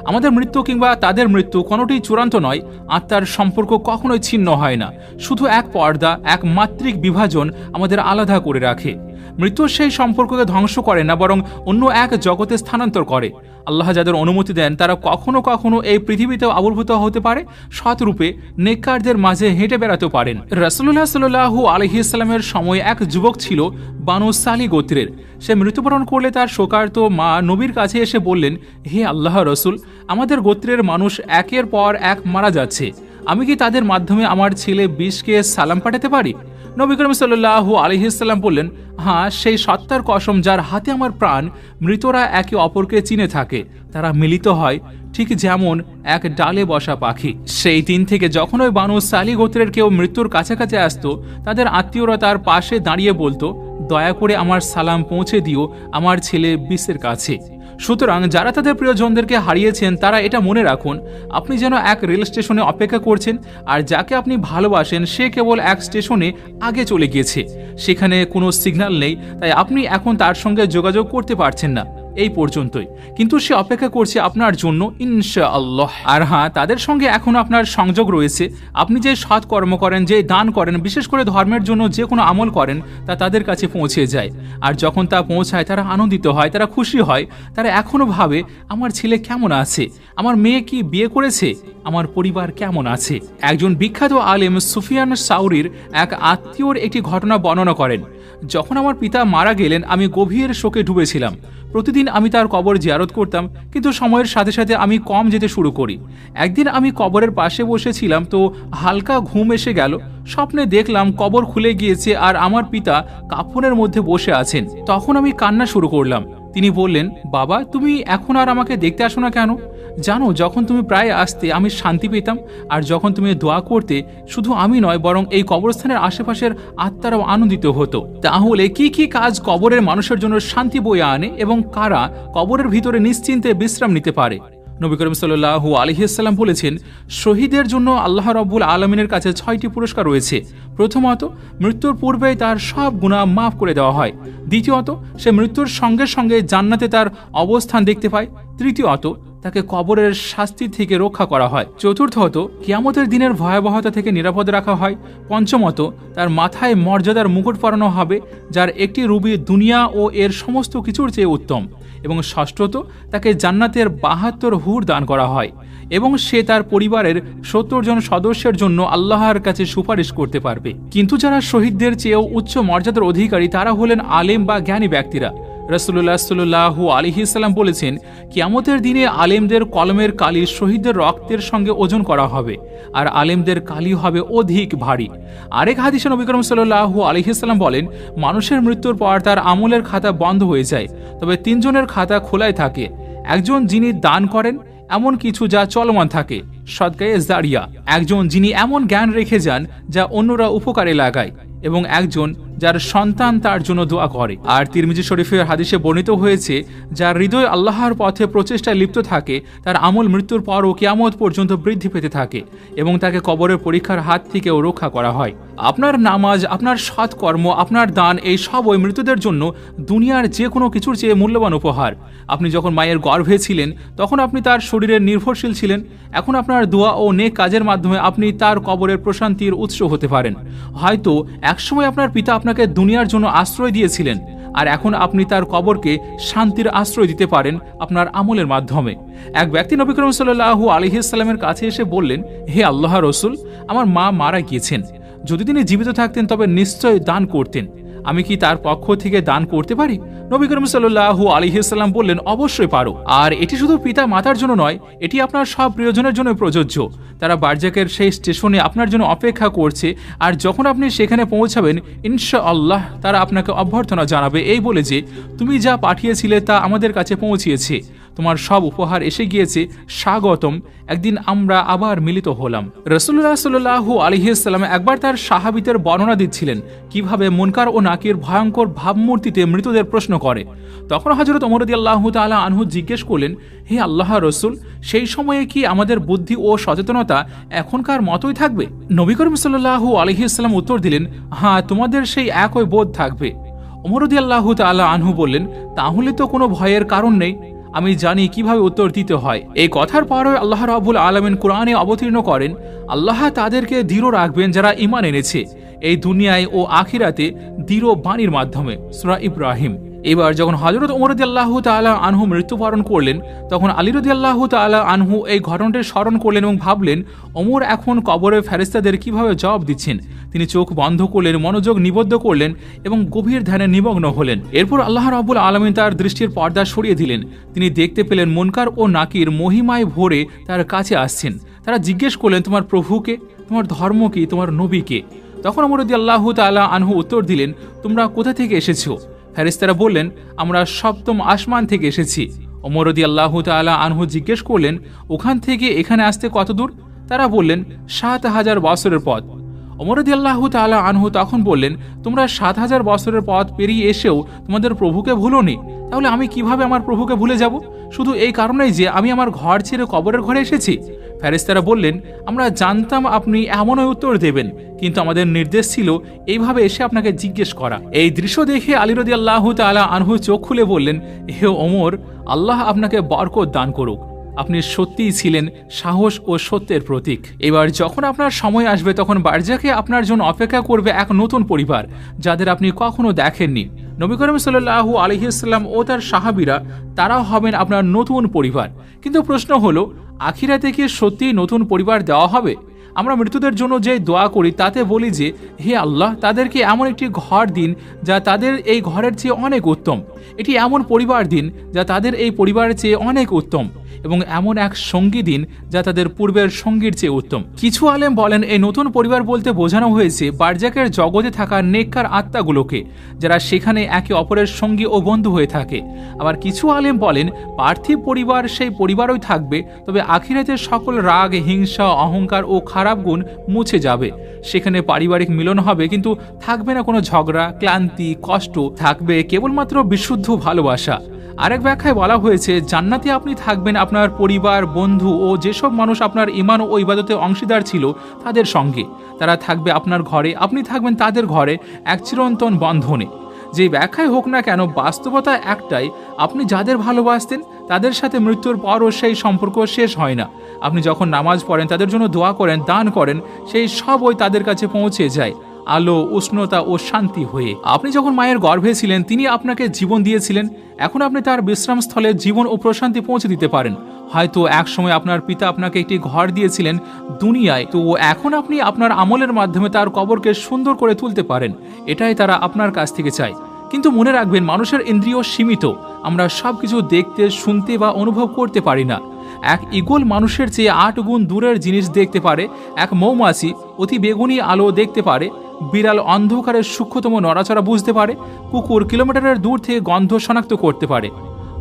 আমাদের মৃত্যু কিংবা তাদের মৃত্যু কোনোটিই চূড়ান্ত নয়। আত্মার সম্পর্ক কখনোই ছিন্ন হয় না, শুধু এক পর্দা, এক মাত্রিক বিভাজন আমাদের আলাদা করে রাখে। মৃত্যু সেই সম্পর্ককে ধ্বংস করে না, বরং অন্য এক জগতে স্থানান্তর করে। আল্লাহ যাদের অনুমতি দেন তারা কখনো কখনো এই পৃথিবীতেও আবির্ভূত হতে পারে, সৎরূপে নেককারদের মাঝে হেঁটে বেড়াতে পারেন। রাসূলুল্লাহ সাল্লাল্লাহু আলাইহি সাল্লামের সময় এক যুবক ছিল বানু সালি গোত্রের। সে মৃত্যুবরণ করলে তার শোকার্ত মা নবীর কাছে এসে বললেন, হে আল্লাহর রাসূল, আমাদের গোত্রের মানুষ একের পর এক মারা যাচ্ছে, আমি কি তাদের মাধ্যমে আমার ছেলে বিশকে সালাম পাঠাতে পারি? নবী করিম সাল্লাল্লাহু আলাইহি সাল্লাম বললেন, হ্যাঁ, সেই সত্তার কসম যার হাতে আমার প্রাণ, মৃতরা একে অপরকে চিনে থাকে, তারা মিলিত হয় ঠিক যেমন এক ডালে বসা পাখি। সেই দিন থেকে যখন ওই বানু সালি গোত্রের কেউ মৃত্যুর কাছাকাছি আসতো, তাদের আত্মীয়রা তার পাশে দাঁড়িয়ে বলতো, দয়া করে আমার সালাম পৌঁছে দিও আমার ছেলে বিশের কাছে। সুতরাং যারা তাদের প্রিয়জনদেরকে হারিয়েছেন তারা এটা মনে রাখুন, আপনি যেন এক রেল স্টেশনে অপেক্ষা করছেন, আর যাকে আপনি ভালোবাসেন সে কেবল এক স্টেশনে আগে চলে গিয়েছে, সেখানে কোনো সিগন্যাল নেই, তাই আপনি এখন তার সঙ্গে যোগাযোগ করতে পারছেন না, এই পর্যন্তই। কিন্তু সে অপেক্ষা করছে আপনার জন্য, ইনশাআল্লাহ। আর হ্যাঁ, তাদের সঙ্গে এখন আপনার সংযোগ রয়েছে। আপনি যে সৎ কর্ম করেন, যে দান করেন, বিশেষ করে ধর্মের জন্য যে কোনো আমল করেন, তা তাদের কাছে পৌঁছে যায়। আর যখন তা পৌঁছায় তারা আনন্দিত হয়, তারা খুশি হয়, তারা এখনো ভাবে, আমার ছেলে কেমন আছে, আমার মেয়ে কি বিয়ে করেছে, আমার পরিবার কেমন আছে। একজন বিখ্যাত আলেম সুফিয়ান সাউরির এক আত্মীয়র একটি ঘটনা বর্ণনা করেন। যখন আমার পিতা মারা গেলেন আমি গভীর শোকে ডুবেছিলাম। প্রতিদিন আমি তার কবর জিয়ারত করতাম, কিন্তু সময়ের সাথে সাথে আমি কম যেতে শুরু করি। একদিন আমি কবরের পাশে বসেছিলাম, তো হালকা ঘুম এসে গেল। স্বপ্নে দেখলাম কবর খুলে গিয়েছে আর আমার পিতা কাফনের মধ্যে বসে আছেন। তখন আমি কান্না শুরু করলাম। তিনি বললেন, বাবা, তুমি এখন আর আমাকে দেখতে আসো না কেন? জানো, যখন তুমি প্রায় আসতে আমি শান্তি পেতাম, আর যখন তুমি দোয়া করতে শুধু আমি নয় বরং এই কবরস্থানের আশেপাশের আত্মারাও আনন্দিত হতো। তাহলে কি কি কাজ কবরের মানুষের জন্য শান্তি বয়ে আনে এবং কারা কবরের ভিতরে নিশ্চিন্তে বিশ্রাম নিতে পারে? নবী করিম সাল্লাল্লাহু আলাইহি সাল্লাম বলেছেন, শহীদের জন্য আল্লাহ রাব্বুল আলামিনের কাছে 6টি পুরস্কার রয়েছে। প্রথমত, মৃত্যুর পূর্বেই তার সব গুনাহ মাফ করে দেওয়া হয়। দ্বিতীয়ত, সে মৃত্যুর সঙ্গে সঙ্গে জান্নাতে তার অবস্থান দেখতে পায়। তৃতীয়ত, তাকে কবরের শাস্তি থেকে রক্ষা করা হয়। চতুর্থত, কিয়ামতের দিনের ভয়াবহতা থেকে নিরাপদ রাখা হয়। পঞ্চমত, তার মাথায় মর্যাদার মুকুট পরানো হবে, যার একটি রুবি দুনিয়া ও এর সমস্ত কিছুর চেয়ে উত্তম। এবং ষষ্ঠত, তাকে জান্নাতের 72 হুর দান করা হয় এবং সে তার পরিবারের 70 জন সদস্যের জন্য আল্লাহর কাছে সুপারিশ করতে পারবে। কিন্তু যারা শহীদদের চেয়েও উচ্চ মর্যাদার অধিকারী তারা হলেন আলেম বা জ্ঞানী ব্যক্তিরা। রাসূলুল্লাহ সাল্লাল্লাহু আলাইহি সাল্লাম বলেছেন, কিয়ামতের দিনে আলেমদের কলমের কালি শহীদদের রক্তের সঙ্গে ওজন করা হবে, আর আলেমদের কালি হবে অধিক ভারী। আরেক হাদিসে নবী করিম সাল্লাল্লাহু আলাইহি সাল্লাম বলেন, মানুষের মৃত্যুর পর তার আমলের খাতা বন্ধ হয়ে যায়, তবে 3 জনের খাতা খোলাই থাকে। একজন যিনি দান করেন এমন কিছু যা চলমান থাকে, সদকায়ে জারিয়া। একজন যিনি এমন জ্ঞান রেখে যান যা অন্যরা উপকারে লাগায়, এবং একজন যার সন্তান তার জন্য দোয়া করে। আর তিরমিজি শরীফের হাদিসে বর্ণিত হয়েছে, যার হৃদয় আল্লাহর পথে প্রচেষ্টায় লিপ্ত থাকে তার আমল মৃত্যুর পরও কিয়ামত পর্যন্ত বৃদ্ধি পেতে থাকে এবং তাকে কবরের পরীক্ষার হাত থেকেও রক্ষা করা হয়। আপনার নামাজ, আপনার সৎকর্ম, আপনার দান, এই সব ওই মৃতদের জন্য দুনিয়ার যে কোনো কিছুর চেয়ে মূল্যবান উপহার। আপনি যখন মায়ের গর্ভে ছিলেন তখন আপনি তার শরীরের নির্ভরশীল ছিলেন। এখন আপনার দোয়া ও নেক কাজের মাধ্যমে আপনি তার কবরের প্রশান্তির উৎস হতে পারেন। হয়তো একসময় আপনার পিতা আপনাকে দুনিয়ার জন্য আশ্রয় দিয়েছিলেন, আর এখন আপনি তার কবরকে শান্তির আশ্রয় দিতে পারেন আপনার আমলের মাধ্যমে। এক ব্যক্তি নবী করিম সাল্লাল্লাহু আলাইহি সাল্লামের কাছে এসে বললেন, হে আল্লাহর রাসূল, আমার মা মারা গিয়েছেন। যদি তিনি জীবিত থাকতেন তবে নিশ্চয় দান করতেন। আমি কি তার পক্ষ থেকে দান করতে পারি? নবী করিম সাল্লাল্লাহু আলাইহি সাল্লাম বললেন, অবশ্যই পারো। আর এটি শুধু পিতা মাতার জন্য নয়, এটি আপনার সব প্রিয়জনের জন্য প্রযোজ্য। তারা বারজাকের সেই স্টেশনে আপনার জন্য অপেক্ষা করছে, আর যখন আপনি সেখানে পৌঁছাবেন ইনশাআল্লাহ তারা আপনাকে অভ্যর্থনা জানাবে এই বলে যে, তুমি যা পাঠিয়েছিলে তা আমাদের কাছে পৌঁছিয়েছে, তোমার সব উপহার এসে গিয়েছে, স্বাগতম, একদিন আমরা আবার মিলিত হলাম। রাসূলুল্লাহ সাল্লাল্লাহু আলাইহি সাল্লাম একবার তার সাহাবীদের বর্ণনা দিচ্ছিলেন কিভাবে মুনকার ও নাকির ভয়ঙ্কর ভাবমূর্তিতে মৃতদের প্রশ্ন করে। তখন হযরত ওমর রাদিয়াল্লাহু তাআলা আনহু জিজ্ঞেস করলেন, হে আল্লাহর রাসূল, সেই সময়ে কি আমাদের বুদ্ধি ও সচেতনতা এখনকার মতোই থাকবে? নবী করিম সাল্লাল্লাহু আলাইহি সাল্লাম উত্তর দিলেন, হ্যাঁ, তোমাদের সেই একই বোধ থাকবে। ওমর রাদিয়াল্লাহু তাআলা আনহু বললেন, তাহলে তো কোনো ভয়ের কারণ নেই, আমি জানি কিভাবে উত্তর দিতে হয়। এই কথার পরে আল্লাহ রাব্বুল আলামিন কুরআনে অবতীর্ণ করেন, আল্লাহ তাদেরকে দৃঢ় রাখবেন যারা ঈমান এনেছে এই দুনিয়ায় ও আখিরাতে দৃঢ় বাণীর মাধ্যমে। সূরা ইব্রাহিম। এবার যখন হযরত ওমর রাদিয়াল্লাহু তাআলা আনহু মৃত্যুবরণ করলেন তখন আলী রাদিয়াল্লাহু তাআলা আনহু এই ঘটনাটি স্মরণ করলেন এবং ভাবলেন, ওমর এখন কবরে ফেরেশতাদের কিভাবে জবাব দিচ্ছেন। তিনি চোখ বন্ধ করলেন, মনোযোগ নিবদ্ধ করলেন এবং গভীর ধ্যানে নিমগ্ন হলেন। এরপর আল্লাহ রাব্বুল আলামিন তার দৃষ্টির পর্দা সরিয়ে দিলেন। তিনি দেখতে পেলেন মুনকার ও নাকির মহিমায় ভরে তার কাছে আসছেন। তারা জিজ্ঞেস করলেন, তোমার প্রভুকে, তোমার ধর্ম কি, তোমার নবীকে? তখন ওমর রাদিয়াল্লাহু তাআলা আনহু উত্তর দিলেন, তোমরা কোথা থেকে এসেছো? ফেরেশতারা বললেন, আমরা সপ্তম আসমান থেকে এসেছি। ওমর রাদিয়াল্লাহু তাআলা আনহু জিজ্ঞেস করলেন, ওখান থেকে এখানে আসতে কত দূর? তারা বললেন, ৭,০০০ বছরের পথ। ওমর রাদিয়াল্লাহু তাআলা আনহু তখন বললেন, তোমরা ৭,০০০ বছরের পথ পেরিয়ে এসেও তোমাদের প্রভুকে ভুলোনি, তাহলে আমি কিভাবে আমার প্রভুকে ভুলে যাব? শুধু এই কারণেই যে আমি আমার ঘর ছেড়ে কবরের ঘরে এসেছি? ফেরেশতারা বললেন, আমরা জানতাম আপনি এমনই উত্তর দেবেন, কিন্তু আমাদের নির্দেশ ছিল এইভাবে এসে আপনাকে জিজ্ঞেস করা। এই দৃশ্য দেখে আলী রাদিয়াল্লাহু তাআলা আনহু চোখ খুলে বললেন, হে ওমর, আল্লাহ আপনাকে বরকত দান করুক। আপনি সত্যিই ছিলেন সাহস ও সত্যের প্রতীক। এবার যখন আপনার সময় আসবে তখন বারজাকে আপনার জন্য অপেক্ষা করবে এক নতুন পরিবার যাদের আপনি কখনো দেখেননি। নবী করিম সাল্লাল্লাহু আলাইহি সাল্লাম ও তার সাহাবীরা তারাও হবেন আপনার নতুন পরিবার। কিন্তু প্রশ্ন হলো, আখিরাতে কি সত্যিই নতুন পরিবার দেওয়া হবে? আমরা মৃতদের জন্য যে দোয়া করি তাতে বলি যে, হে আল্লাহ, তাদেরকে এমন একটি ঘর দিন যা তাদের এই ঘরের চেয়ে অনেক উত্তম, এটি এমন পরিবার দিন যা তাদের এই পরিবারের চেয়ে অনেক উত্তম, এবং এমন এক সঙ্গী দিন যা তাদের পূর্বের সঙ্গীর চেয়ে উত্তম। কিছু আলেম বলেন, এই নতুন পরিবার বলতে বোঝানো হয়েছে বারজাকের জগতে থাকা নেককার আত্মাগুলোকে, যারা সেখানে একে অপরের সঙ্গী ও বন্ধু হয়ে থাকে। আবার কিছু আলেম বলেন, পার্থিব পরিবার সেই পরিবারই থাকবে, তবে আখিরাতের সকল রাগ, হিংসা, অহংকার ও খারাপ গুণ মুছে যাবে। সেখানে পারিবারিক মিলন হবে, কিন্তু থাকবে না কোনো ঝগড়া, ক্লান্তি, কষ্ট, থাকবে কেবলমাত্র বিশুদ্ধ ভালোবাসা। আরেক ব্যাখ্যায় বলা হয়েছে, জান্নাতে আপনি থাকবেন আপনার পরিবার, বন্ধু ও যেসব মানুষ আপনার ঈমান ও ইবাদতে অংশীদার ছিল তাদের সঙ্গে। তারা থাকবে আপনার ঘরে, আপনি থাকবেন তাদের ঘরে, এক চিরন্তন বন্ধনে। যে ব্যাখ্যায় হোক না কেন, বাস্তবতা একটাই, আপনি যাদের ভালোবাসতেন তাদের সাথে মৃত্যুর পরও সেই সম্পর্ক শেষ হয় না। আপনি যখন নামাজ পড়েন, তাদের জন্য দোয়া করেন, দান করেন, সেই সবই তাদের কাছে পৌঁছে যায় আলো, উষ্ণতা ও শান্তি হয়ে। আপনি যখন মায়ের গর্ভে ছিলেন তিনি আপনাকে জীবন দিয়েছিলেন, এখন আপনি তার বিশ্রামস্থলে জীবন ও প্রশান্তি পৌঁছে দিতে পারেন। হয়তো এক সময় আপনার পিতা আপনাকে একটি ঘর দিয়েছিলেন দুনিয়ায়, তো এখন আপনি আপনার আমলের মাধ্যমে তার কবরকে সুন্দর করে তুলতে পারেন। এটাই তারা আপনার কাছ থেকে চায়। কিন্তু মনে রাখবেন, মানুষের ইন্দ্রিয় সীমিত, আমরা সবকিছু দেখতে, শুনতে বা অনুভব করতে পারি না। এক ঈগল মানুষের চেয়ে ৮ গুণ দূরের জিনিস দেখতে পারে, এক মৌমাছি অতি বেগুনি আলো দেখতে পারে, বিড়াল অন্ধকারের সূক্ষ্মতম নড়াচড়া বুঝতে পারে, কুকুর কিলোমিটারের দূর থেকে গন্ধ শনাক্ত করতে পারে।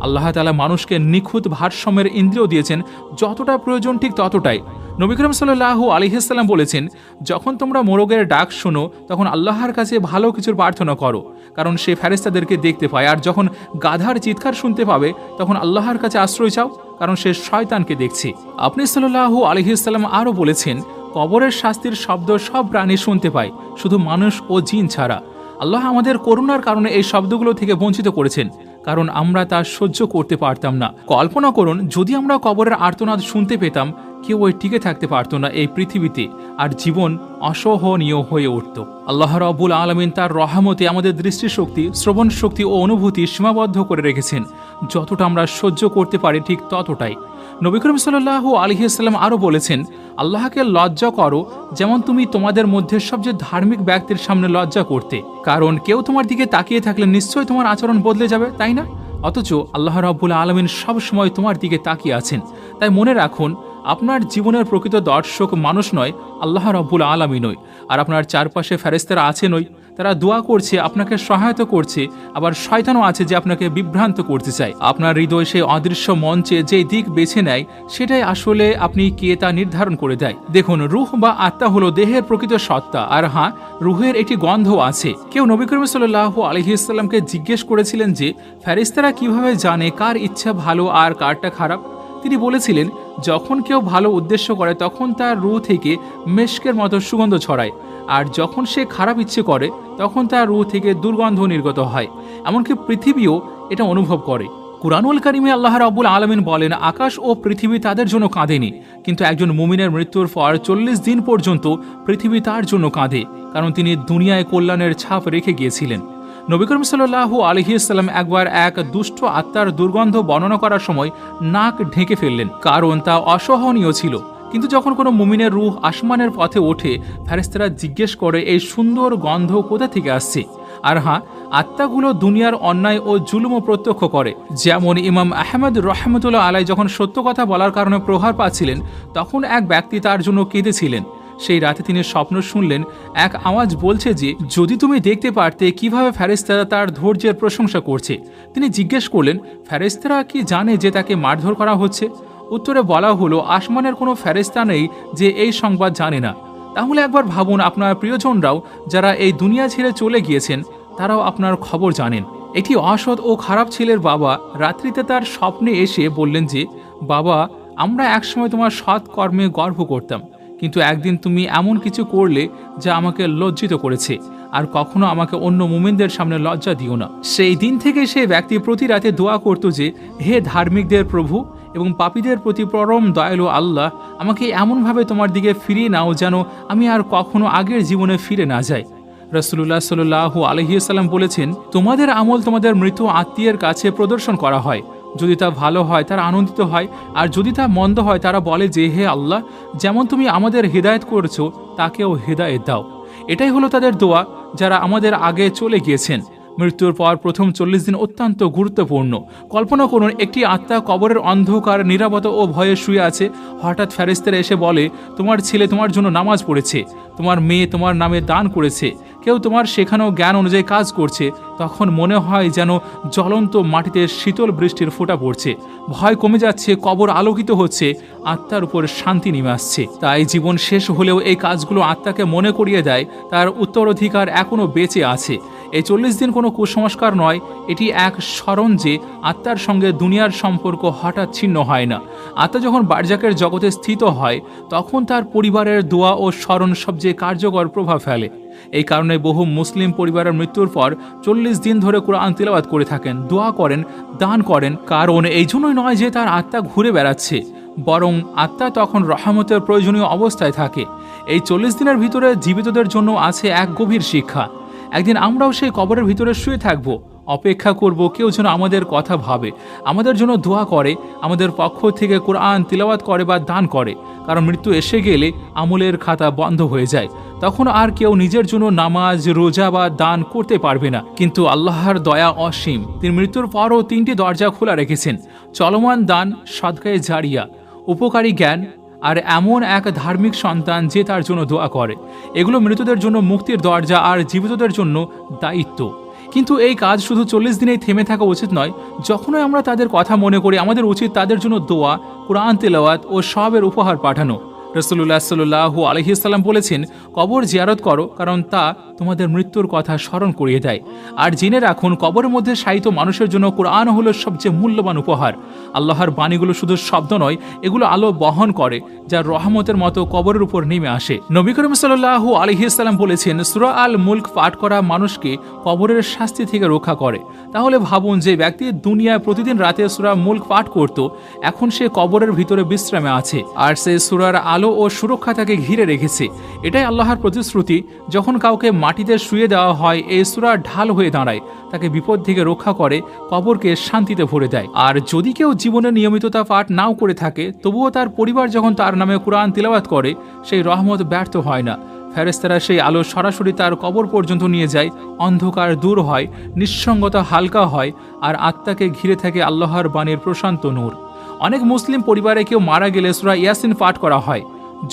আল্লাহ তাআলা মানুষকে নিখুঁত ভারসাম্যের ইন্দ্রিয় দিয়েছেন, যতটা প্রয়োজন ঠিক ততটাই। নবী করিম সাল্লাল্লাহু আলাইহি ওয়াসাল্লাম বলেছেন, যখন তোমরা মোরগের ডাক শোনো তখন আল্লাহর কাছে ভালো কিছুর প্রার্থনা করো, কারণ সে ফেরেশতাদেরকে দেখতে পায়। আর যখন গাধার চিৎকার শুনতে পাবে তখন আল্লাহর কাছে আশ্রয় চাও, কারণ সে শয়তানকে দেখছে। আপনি সাল্লাল্লাহু আলাইহি ওয়াসাল্লাম আরও বলেছেন, কবরের শাস্তির শব্দ সব প্রাণী শুনতে পায়, শুধু মানুষ ও জিন ছাড়া। আল্লাহ আমাদের করুণার কারণে এই শব্দগুলো থেকে বঞ্চিত করেছেন, কারণ আমরা তা সহ্য করতে পারতাম না। কল্পনা করুন, যদি আমরা কবরের আর্তনাদ শুনতে পেতাম, কেউ ওই টিকে থাকতে পারত না এই পৃথিবীতে, আর জীবন অসহনীয় হয়ে উঠত। আল্লাহ রাব্বুল আলামিন তার রহমতে আমাদের দৃষ্টিশক্তি, শ্রবণ শক্তি ও অনুভূতি সীমাবদ্ধ করে রেখেছেন। যতটা আমরা সহ্য করতে পারি ঠিক ততটাই। নবী করিম সাল্লাল্লাহু আলাইহি ওয়াসাল্লাম আরও বলেছেন, আল্লাহকে লজ্জা করো যেমন তুমি তোমাদের মধ্যে সবচেয়ে ধার্মিক ব্যক্তির সামনে লজ্জা করতে, কারণ কেউ তোমার দিকে তাকিয়ে থাকলে নিশ্চয়ই তোমার আচরণ বদলে যাবে, তাই না? অথচ আল্লাহ রাব্বুল আলামিন সব সময় তোমার দিকে তাকিয়ে আছেন। তাই মনে রাখুন, আপনার জীবনের প্রকৃত দর্শক মানুষ নয়, আল্লাহ রাব্বুল আলামিনই। আর আপনার চারপাশে ফেরেশতারা আছেনই, তারা দোয়া করছে, আপনাকে সহায়তা করছে। আবার শয়তানও আছে যে আপনাকে বিভ্রান্ত করতে চায়। আপনার হৃদয় সেই অদৃশ্য মঞ্চে যে দিক বেছে নেয়, সেটাই আসলে আপনি কে তা নির্ধারণ করে দেয়। দেখুন, রূহ বা আত্মা হলো দেহের প্রকৃত সত্তা। আর হ্যাঁ, রূহের একটি গন্ধ আছে। কেউ নবী করিম সাল্লাল্লাহু আলাইহি ওয়াসাল্লামকে জিজ্ঞেস করেছিলেন যে ফেরেশতারা কিভাবে জানে কার ইচ্ছা ভালো আর কারটা খারাপ। তিনি বলেছিলেন, যখন কেউ ভালো উদ্দেশ্য করে তখন তার রূহ থেকে মেশকের মতো সুগন্ধ ছড়ায়, আর যখন সে খারাপ ইচ্ছে করে তখন তার রূহ থেকে দুর্গন্ধ নির্গত হয়। এমনকি পৃথিবীও এটা অনুভব করে। কুরআনুল কারীমে আল্লাহ রাব্বুল আলামিন বলেন, আকাশ ও পৃথিবী তাদের জন্য কাঁদেনি, কিন্তু একজন মুমিনের মৃত্যুর পর 40 দিন পর্যন্ত পৃথিবী তার জন্য কাঁদে, কারণ তিনি দুনিয়ায় কল্যাণের ছাপ রেখে গিয়েছিলেন। নবী করিম সাল্লাল্লাহু আলাইহি ওয়াসাল্লাম একবার এক দুষ্ট আত্মার দুর্গন্ধ বর্ণনা করার সময় নাক ঢেকে ফেললেন, কারণ তা অসহনীয় ছিল। কিন্তু যখন কোনো মুমিনের রূহ আসমানের পথে ওঠে, ফেরেশতারা জিজ্ঞেস করে, এই সুন্দর গন্ধ কোথা থেকে আসছে? আর হ্যাঁ, আত্মাগুলো দুনিয়ার অন্যায় ও জুলুমও প্রত্যক্ষ করে। যেমন ইমাম আহমদ রহমতুল্লাহ আলাই যখন সত্য কথা বলার কারণে প্রহার পাচ্ছিলেন, তখন এক ব্যক্তি তার জন্য কেঁদেছিলেন। সেই রাতে তিনি স্বপ্ন শুনলেন, এক আওয়াজ বলছে যে, যদি তুমি দেখতে পারতে কিভাবে ফেরেশতারা তার ধৈর্যের প্রশংসা করছে। তিনি জিজ্ঞেস করলেন, ফেরেশতারা কি জানে যে তাকে মারধর করা হচ্ছে? উত্তরে বলা হলো, আসমানের কোনো ফেরেশতা নেই যে এই সংবাদ জানে না। তাহলে একবার ভাবুন, আপনার প্রিয়জনরাও যারা এই দুনিয়া ছেড়ে চলে গিয়েছেন, তারাও আপনার খবর জানেন। একটি অসৎ ও খারাপ ছেলের বাবা রাত্রিতে তার স্বপ্নে এসে বললেন যে, বাবা, আমরা একসময় তোমার সৎ কর্মে গর্ব করতাম, কিন্তু একদিন তুমি এমন কিছু করলে যা আমাকে লজ্জিত করেছে, আর কখনো আমাকে অন্য মুমিনদের সামনে লজ্জা দিও না। সেই দিন থেকে সেই ব্যক্তি প্রতি রাতে দোয়া করত যে, হে ধার্মিকদের প্রভু এবং পাপীদের প্রতি পরম দয়ালু আল্লাহ, আমাকে এমনভাবে তোমার দিকে ফিরিয়ে নাও যেন আমি আর কখনো আগের জীবনে ফিরে না যাই। রাসূলুল্লাহ সাল্লাল্লাহু আলাইহি ওয়াসাল্লাম বলেছেন, তোমাদের আমল তোমাদের মৃত আত্মীয়ের কাছে প্রদর্শন করা হয়। যদি তা ভালো হয় তারা আনন্দিত হয়, আর যদি তা মন্দ হয় তারা বলে যে, হে আল্লাহ, যেমন তুমি আমাদের হেদায়েত করেছো তাকেও হেদায়েত দাও। এটাই হলো তাদের দোয়া যারা আমাদের আগে চলে গিয়েছেন। মৃত্যুর পর প্রথম 40 দিন অত্যন্ত গুরুত্বপূর্ণ। কল্পনা করুন, একটি আত্মা কবরের অন্ধকার, নীরবতা ও ভয়ে শুয়ে আছে। হঠাৎ ফেরেশতারা এসে বলে, তোমার ছেলে তোমার জন্য নামাজ পড়েছে, তোমার মেয়ে তোমার নামে দান করেছে, কেউ তোমার শেখানো জ্ঞান অনুযায়ী কাজ করছে। তখন মনে হয় যেন জ্বলন্ত মাটিতে শীতল বৃষ্টির ফোঁটা পড়ছে। ভয় কমে যাচ্ছে, কবর আলোকিত হচ্ছে, আত্মার উপর শান্তি নেমে আসছে। তাই জীবন শেষ হলেও এই কাজগুলো আত্মাকে মনে করিয়ে দেয় তার উত্তরাধিকার এখনও বেঁচে আছে। এই 40 দিন কোনো কুসংস্কার নয়, এটি এক স্মরণ যে আত্মার সঙ্গে দুনিয়ার সম্পর্ক হঠাৎ ছিন্ন হয় না। আত্মা যখন বারজাকের জগতে স্থিত হয়, তখন তার পরিবারের দোয়া ও স্মরণ সবচেয়ে কার্যকর প্রভাব ফেলে। এই কারণে বহু মুসলিম পরিবারের মৃত্যুর পর 40 দিন ধরে কোরআন তিলাওয়াত করে থাকেন, দোয়া করেন, দান করেন। কারণ এই জন্যই নয় যে তার আত্মা ঘুরে বেড়াচ্ছে, বরং আত্মা তখন রহমতের প্রয়োজনীয় অবস্থায় থাকে। এই 40 দিনের ভিতরে জীবিতদের জন্য আছে এক গভীর শিক্ষা। একদিন আমরাও সেই কবরের ভিতরে শুয়ে থাকব, অপেক্ষা করব কেউ যেন আমাদের কথা ভাবে, আমাদের জন্য দোয়া করে, আমাদের পক্ষ থেকে কোরআন তিলাওয়াত করে বা দান করে। কারণ মৃত্যু এসে গেলে আমলের খাতা বন্ধ হয়ে যায়। তখন আর কেউ নিজের জন্য নামাজ, রোজা বা দান করতে পারবে না। কিন্তু আল্লাহর দয়া অসীম। তিনি মৃত্যুর পরও 3টি দরজা খোলা রেখেছেন: চলমান দান, সদকায়ে জারিয়া, উপকারী জ্ঞান, আর এমন এক ধার্মিক সন্তান যে তার জন্য দোয়া করে। এগুলো মৃতদের জন্য মুক্তির দরজা আর জীবিতদের জন্য দায়িত্ব। কিন্তু এই কাজ শুধু 40 দিনেই থেমে থাকা উচিত নয়। যখনই আমরা তাদের কথা মনে করি, আমাদের উচিত তাদের জন্য দোয়া, কুরআন তেলাওয়াত ও সবের উপহার পাঠানো। রাসূলুল্লাহ সাল্লাল্লাহু আলাইহি সাল্লাম বলেছেন, কবর জিয়ারত করো, কারণ তা তোমাদের মৃত্যুর কথা স্মরণ করিয়ে দেয়। আর জেনে রাখুন, কবরের মধ্যে শায়িত মানুষের জন্য কুরআন হলো সবচেয়ে মূল্যবান উপহার। আল্লাহর বাণীগুলো শুধু শব্দ নয়, এগুলো আলো বহন করে, যা রহমতের মতো কবরের উপর নেমে আসে। নবী করিম সাল্লাল্লাহু আলাইহি সাল্লাম বলেছেন, সূরা আল মুলক পাঠ করা মানুষকে কবরের শাস্তি থেকে রক্ষা করে। তাহলে ভাবুন, যে ব্যক্তি দুনিয়ায় প্রতিদিন রাতে সূরা মুলক পাঠ করত, এখন সে কবরের ভিতরে বিশ্রামে আছে, আর সে সূরার আলো ও সুরক্ষা তাকে ঘিরে রেখেছে। এটাই আল্লাহর প্রতিশ্রুতি। যখন কাউকে মাটিতে শুয়ে দেওয়া হয়, এই সূরা ঢাল হয়ে দাঁড়ায়, তাকে বিপদ থেকে রক্ষা করে, কবরকে শান্তিতে ভরে দেয়। আর যদি কেউ জীবনে নিয়মিততা পাঠ নাও করে থাকে, তবুও তার পরিবার যখন তার নামে কুরআন তিলাওয়াত করে, সেই রহমত ব্যর্থ হয় না। ফেরেশতারা সেই আলো সরাসরি তার কবর পর্যন্ত নিয়ে যায়, অন্ধকার দূর হয়, নিঃসঙ্গতা হালকা হয়, আর আত্মাকে ঘিরে থাকে আল্লাহর বাণীর প্রশান্ত নূর। অনেক মুসলিম পরিবারে কেউ মারা গেলে সূরা ইয়াসিন পাঠ করা হয়।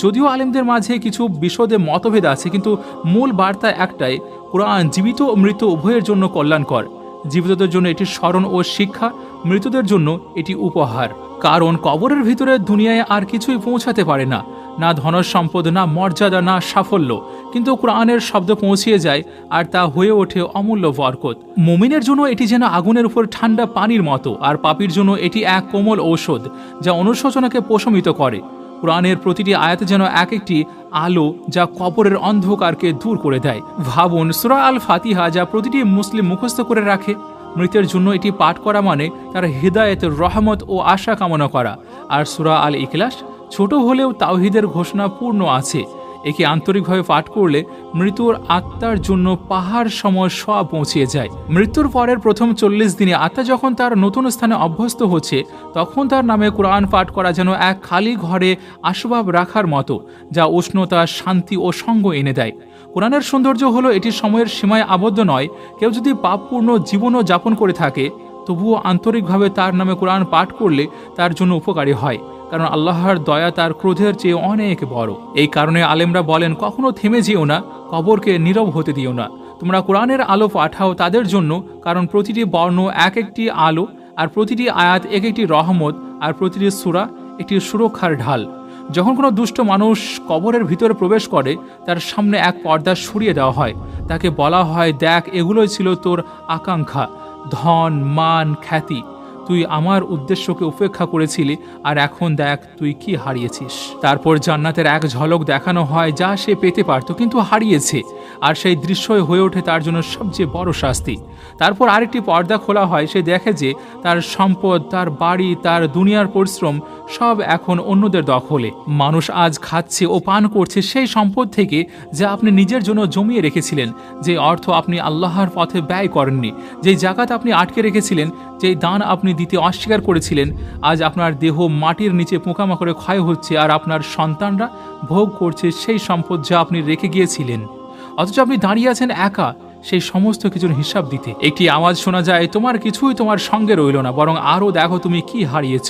যদিও আলেমদের মাঝে কিছু বিশদে মতভেদ আছে, কিন্তু মূল বার্তা একটাই, কুরআন জীবিত ও মৃত উভয়ের জন্য কল্যাণকর। জীবিতদের জন্য এটি স্মরণ ও শিক্ষা, মৃতদের জন্য এটি উপহার। কারণ কবরের ভিতরে দুনিয়ায় আর কিছুই পৌঁছাতে পারে না, না ধন সম্পদ, না মর্যাদা, না সাফল্য, কিন্তু কোরআনের শব্দ পৌঁছিয়ে যায়, আর তা হয়ে ওঠে অমূল্য বরকত। মুমিনের জন্য এটি যেন আগুনের উপর ঠান্ডা পানির মতো, আর পাপীর জন্য এটি এক কোমল ঔষধ, যা অনুশোচনাকে প্রশমিত করে। কোরআনের প্রতিটি আয়াত যেন এক একটি আলো, যা কবরের অন্ধকারকে দূর করে দেয়। ভাবুন, সূরা আল ফাতিহা যা প্রতিটি মুসলিম মুখস্থ করে রাখে, মৃতের জন্য এটি পাঠ করা মানে তার হিদায়াতের রহমত ও আশা কামনা করা। আর সূরা আল ইখলাস ছোট হলেও তাওহীদের ঘোষণা পূর্ণ আছে। একে আন্তরিকভাবে পাঠ করলে মৃত্যুর আত্মার জন্য পাহাড় সময় সব পৌঁছিয়ে যায়। মৃত্যুর পরের প্রথম 40 দিনে আত্মা যখন তার নতুন স্থানে অভ্যস্ত হচ্ছে, তখন তার নামে কোরআন পাঠ করা যেন এক খালি ঘরে আসবাব রাখার মতো, যা উষ্ণতা, শান্তি ও সঙ্গ এনে দেয়। কোরআনের সৌন্দর্য হলো এটি সময়ের সীমায় আবদ্ধ নয়। কেউ যদি পাপপূর্ণ জীবনও যাপন করে থাকে, তবুও আন্তরিকভাবে তার নামে কোরআন পাঠ করলে তার জন্য উপকারী হয়, কারণ আল্লাহর দয়া তার ক্রোধের চেয়ে অনেক বড়। এই কারণে আলেমরা বলেন, কখনো থেমে যেও না, কবরকে নীরব হতে দিও না। তোমরা কোরআনের আলো পাঠাও তাদের জন্য, কারণ প্রতিটি বর্ণ এক একটি আলো, আর প্রতিটি আয়াত এক একটি রহমত, আর প্রতিটি সূরা একটি সুরক্ষার ঢাল। যখন কোনো দুষ্ট মানুষ কবরের ভিতরে প্রবেশ করে, তার সামনে এক পর্দা সরিয়ে দেওয়া হয়। তাকে বলা হয়, দেখ, এগুলোই ছিল তোর আকাঙ্ক্ষা, ধন, মান, খ্যাতি। তুই আমার উদ্দেশ্যকে উপেক্ষা করেছিলি, আর এখন দেখ তুই কি হারিয়েছিস। তারপর জান্নাতের এক ঝলক দেখানো হয়, যা সে পেতে পারত কিন্তু হারিয়েছে, আর সেই দৃশ্যই হয়ে ওঠে তার জন্য সবচেয়ে বড় শাস্তি। তারপর আরেকটি পর্দা খোলা হয়, সে দেখে যে তার সম্পদ, তার বাড়ি, তার দুনিয়ার পরিশ্রম সব এখন অন্যদের দখলে। মানুষ আজ খাচ্ছে ও পান করছে সেই সম্পদ থেকে, যা আপনি নিজের জন্য জমিয়ে রেখেছিলেন, যে অর্থ আপনি আল্লাহর পথে ব্যয় করেননি, যেই জাকাত আপনি আটকে রেখেছিলেন, যেই দান আপনি দিতে অস্বীকার করেছিলেন। আজ আপনার দেহ মাটির নিচে পোকামাকড়ে ক্ষয় হচ্ছে, আর আপনার সন্তানরা ভোগ করছে সেই সম্পদ যা আপনি রেখে গিয়েছিলেন। অথচ আপনি দাঁড়িয়ে আছেন একা সেই সমস্ত কিছুর হিসাব দিতে। একটি আওয়াজ শোনা যায়, তোমার কিছুই তোমার সঙ্গে রইল না, বরং আরও দেখো তুমি কি হারিয়েছ,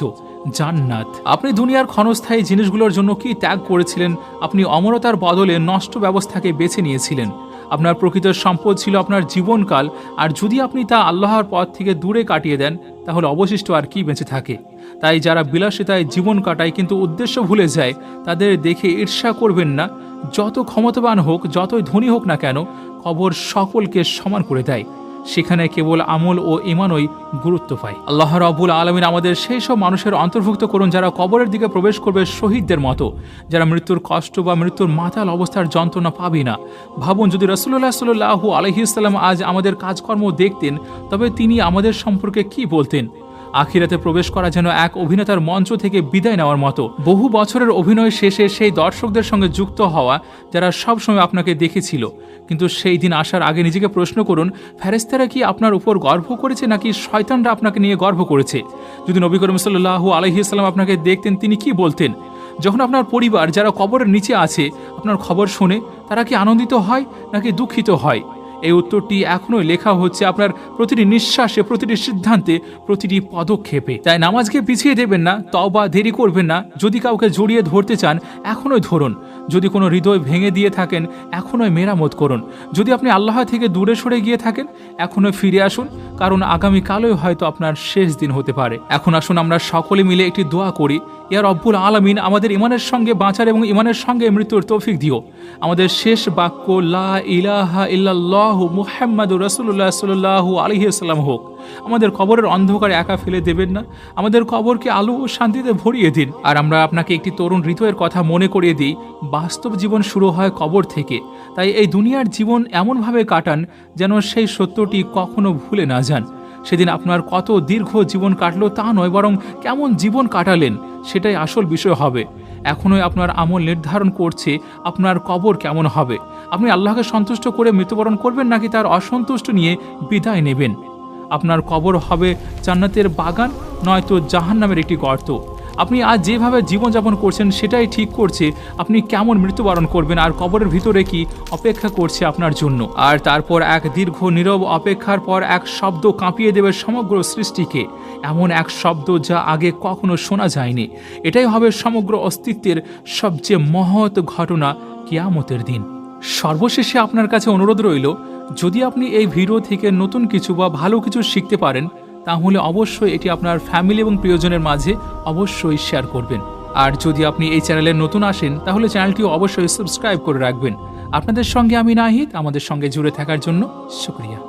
জান্নাত। আপনি দুনিয়ার ক্ষণস্থায়ী জিনিসগুলোর জন্য কি ত্যাগ করেছিলেন? আপনি অমরতার বদলে নষ্ট ব্যবস্থাকে বেছে নিয়েছিলেন। আপনার প্রকৃত সম্পদ ছিল আপনার জীবনকাল, আর যদি আপনি তা আল্লাহর পথ থেকে দূরে কাটিয়ে দেন, তাহলে অবশিষ্ট আর কি বেঁচে থাকে? তাই যারা বিলাসিতায় জীবন কাটায় কিন্তু উদ্দেশ্য ভুলে যায়, তাদের দেখে ঈর্ষা করবেন না। যত ক্ষমতাবান হোক, যতই ধনী হোক না কেন, কবর সকলকে সমান করে দেয়। সেখানে কেবল আমল ও ঈমানই গুরুত্ব পায়। আল্লাহ রাব্বুল আলামিন আমাদের সেই সব মানুষের অন্তর্ভুক্ত করুন, যারা কবরের দিকে প্রবেশ করবে শহীদদের মতো, যারা মৃত্যুর কষ্ট বা মৃত্যুর মাতাল অবস্থার যন্ত্রণা পাবে না। ভাবুন, যদি রাসূলুল্লাহ সাল্লাল্লাহু আলাইহি ওয়াসাল্লাম আজ আমাদের কাজকর্ম দেখতেন, তবে তিনি আমাদের সম্পর্কে কি বলতেন? আখিরাতে প্রবেশ করা যেন এক অভিনেতার মঞ্চ থেকে বিদায় নেওয়ার মতো। বহু বছরের অভিনয় শেষে সেই দর্শকদের সঙ্গে যুক্ত হওয়া, যারা সবসময় আপনাকে দেখেছিল, কিন্তু সেই দিন আসার আগে নিজেকে প্রশ্ন করুন, ফেরেশতারা কি আপনার উপর গর্ব করেছে, নাকি শয়তানরা আপনাকে নিয়ে গর্ব করেছে? যদি নবী করিম সাল্লাল্লাহু আলাইহি ওয়াসাল্লাম আপনাকে দেখতেন, তিনি কি বলতেন? যখন আপনার পরিবার যারা কবরের নিচে আছে আপনার খবর শুনে, তারা কি আনন্দিত হয় নাকি দুঃখিত হয়? এই উত্তরটি এখনোই লেখা হচ্ছে আপনার প্রতিটি নিঃশ্বাসে, প্রতিটি সিদ্ধান্তে, প্রতিটি পদক্ষেপে। তাই নামাজকে পিছিয়ে দেবেন না, তওবা দেরি করবেন না। যদি কাউকে জড়িয়ে ধরতে চান এখনোই ধরুন। যদি কোনো হৃদয় ভেঙে দিয়ে থাকেন এখনোই মেরামত করুন। যদি আপনি আল্লাহ থেকে দূরে সরে গিয়ে থাকেন এখনোই ফিরে আসুন, কারণ আগামীকালই হয়তো আপনার শেষ দিন হতে পারে। এখন আসুন আমরা সকলে মিলে একটি দোয়া করি। ইয়া রব্বুল আলামিন, আমাদের ইমানের সঙ্গে বাঁচার এবং ইমানের সঙ্গে মৃত্যুর তৌফিক দিও। আমাদের শেষ বাক্য লা ইলাহা ইল্লাল্লাহু মুহাম্মাদুর রাসূলুল্লাহ সাল্লাল্লাহু আলাইহি ওয়াসাল্লাম হোক। আমাদের কবরের অন্ধকারে একা ফেলে দেবেন না, আমাদের কবরকে আলো ও শান্তিতে ভরিয়ে দিন। আর আমরা আপনাকে একটি তরুণ হৃদয়ের কথা মনে করিয়ে দিই, বাস্তব জীবন শুরু হয় কবর থেকে। তাই এই দুনিয়ার জীবন এমনভাবে কাটান যেন সেই সত্যটি কখনো ভুলে না যান। সেদিন আপনার কত দীর্ঘ জীবন কাটলো তা নয়, বরং কেমন জীবন কাটালেন সেটাই আসল বিষয় হবে। এখনোই আপনার আমল নির্ধারণ করছে আপনার কবর কেমন হবে। আপনি আল্লাহকে সন্তুষ্ট করে মৃত্যুবরণ করবেন নাকি তার অসন্তুষ্ট নিয়ে বিদায় নেবেন। আপনার কবর হবে জান্নাতের বাগান নয়তো জাহান্নামের একটি গর্ত। আপনি আজ যেভাবে জীবনযাপন করছেন সেটাই ঠিক করছে আপনি কেমন মৃত্যুবরণ করবেন আর কবরের ভিতরে কি অপেক্ষা করছে আপনার জন্য। আর তারপর এক দীর্ঘ নীরব অপেক্ষার পর এক শব্দ কাঁপিয়ে দেবে সমগ্র সৃষ্টিকে, এমন এক শব্দ যা আগে কখনো শোনা যায়নি। এটাই হবে সমগ্র অস্তিত্বের সবচেয়ে মহৎ ঘটনা, কিয়ামতের দিন। সর্বশেষে আপনার কাছে অনুরোধ রইল, যদি আপনি এই ভিডিও থেকে নতুন কিছু বা ভালো কিছু শিখতে পারেন তাহলে অবশ্যই এটি আপনার ফ্যামিলি এবং প্রিয়জনের মাঝে অবশ্যই শেয়ার করবেন। আর যদি আপনি এই চ্যানেলে নতুন আসেন তাহলে চ্যানেলটিও অবশ্যই সাবস্ক্রাইব করে রাখবেন। আপনাদের সঙ্গে আমি নাহিদ, আমাদের সঙ্গে জুড়ে থাকার জন্য শুকরিয়া।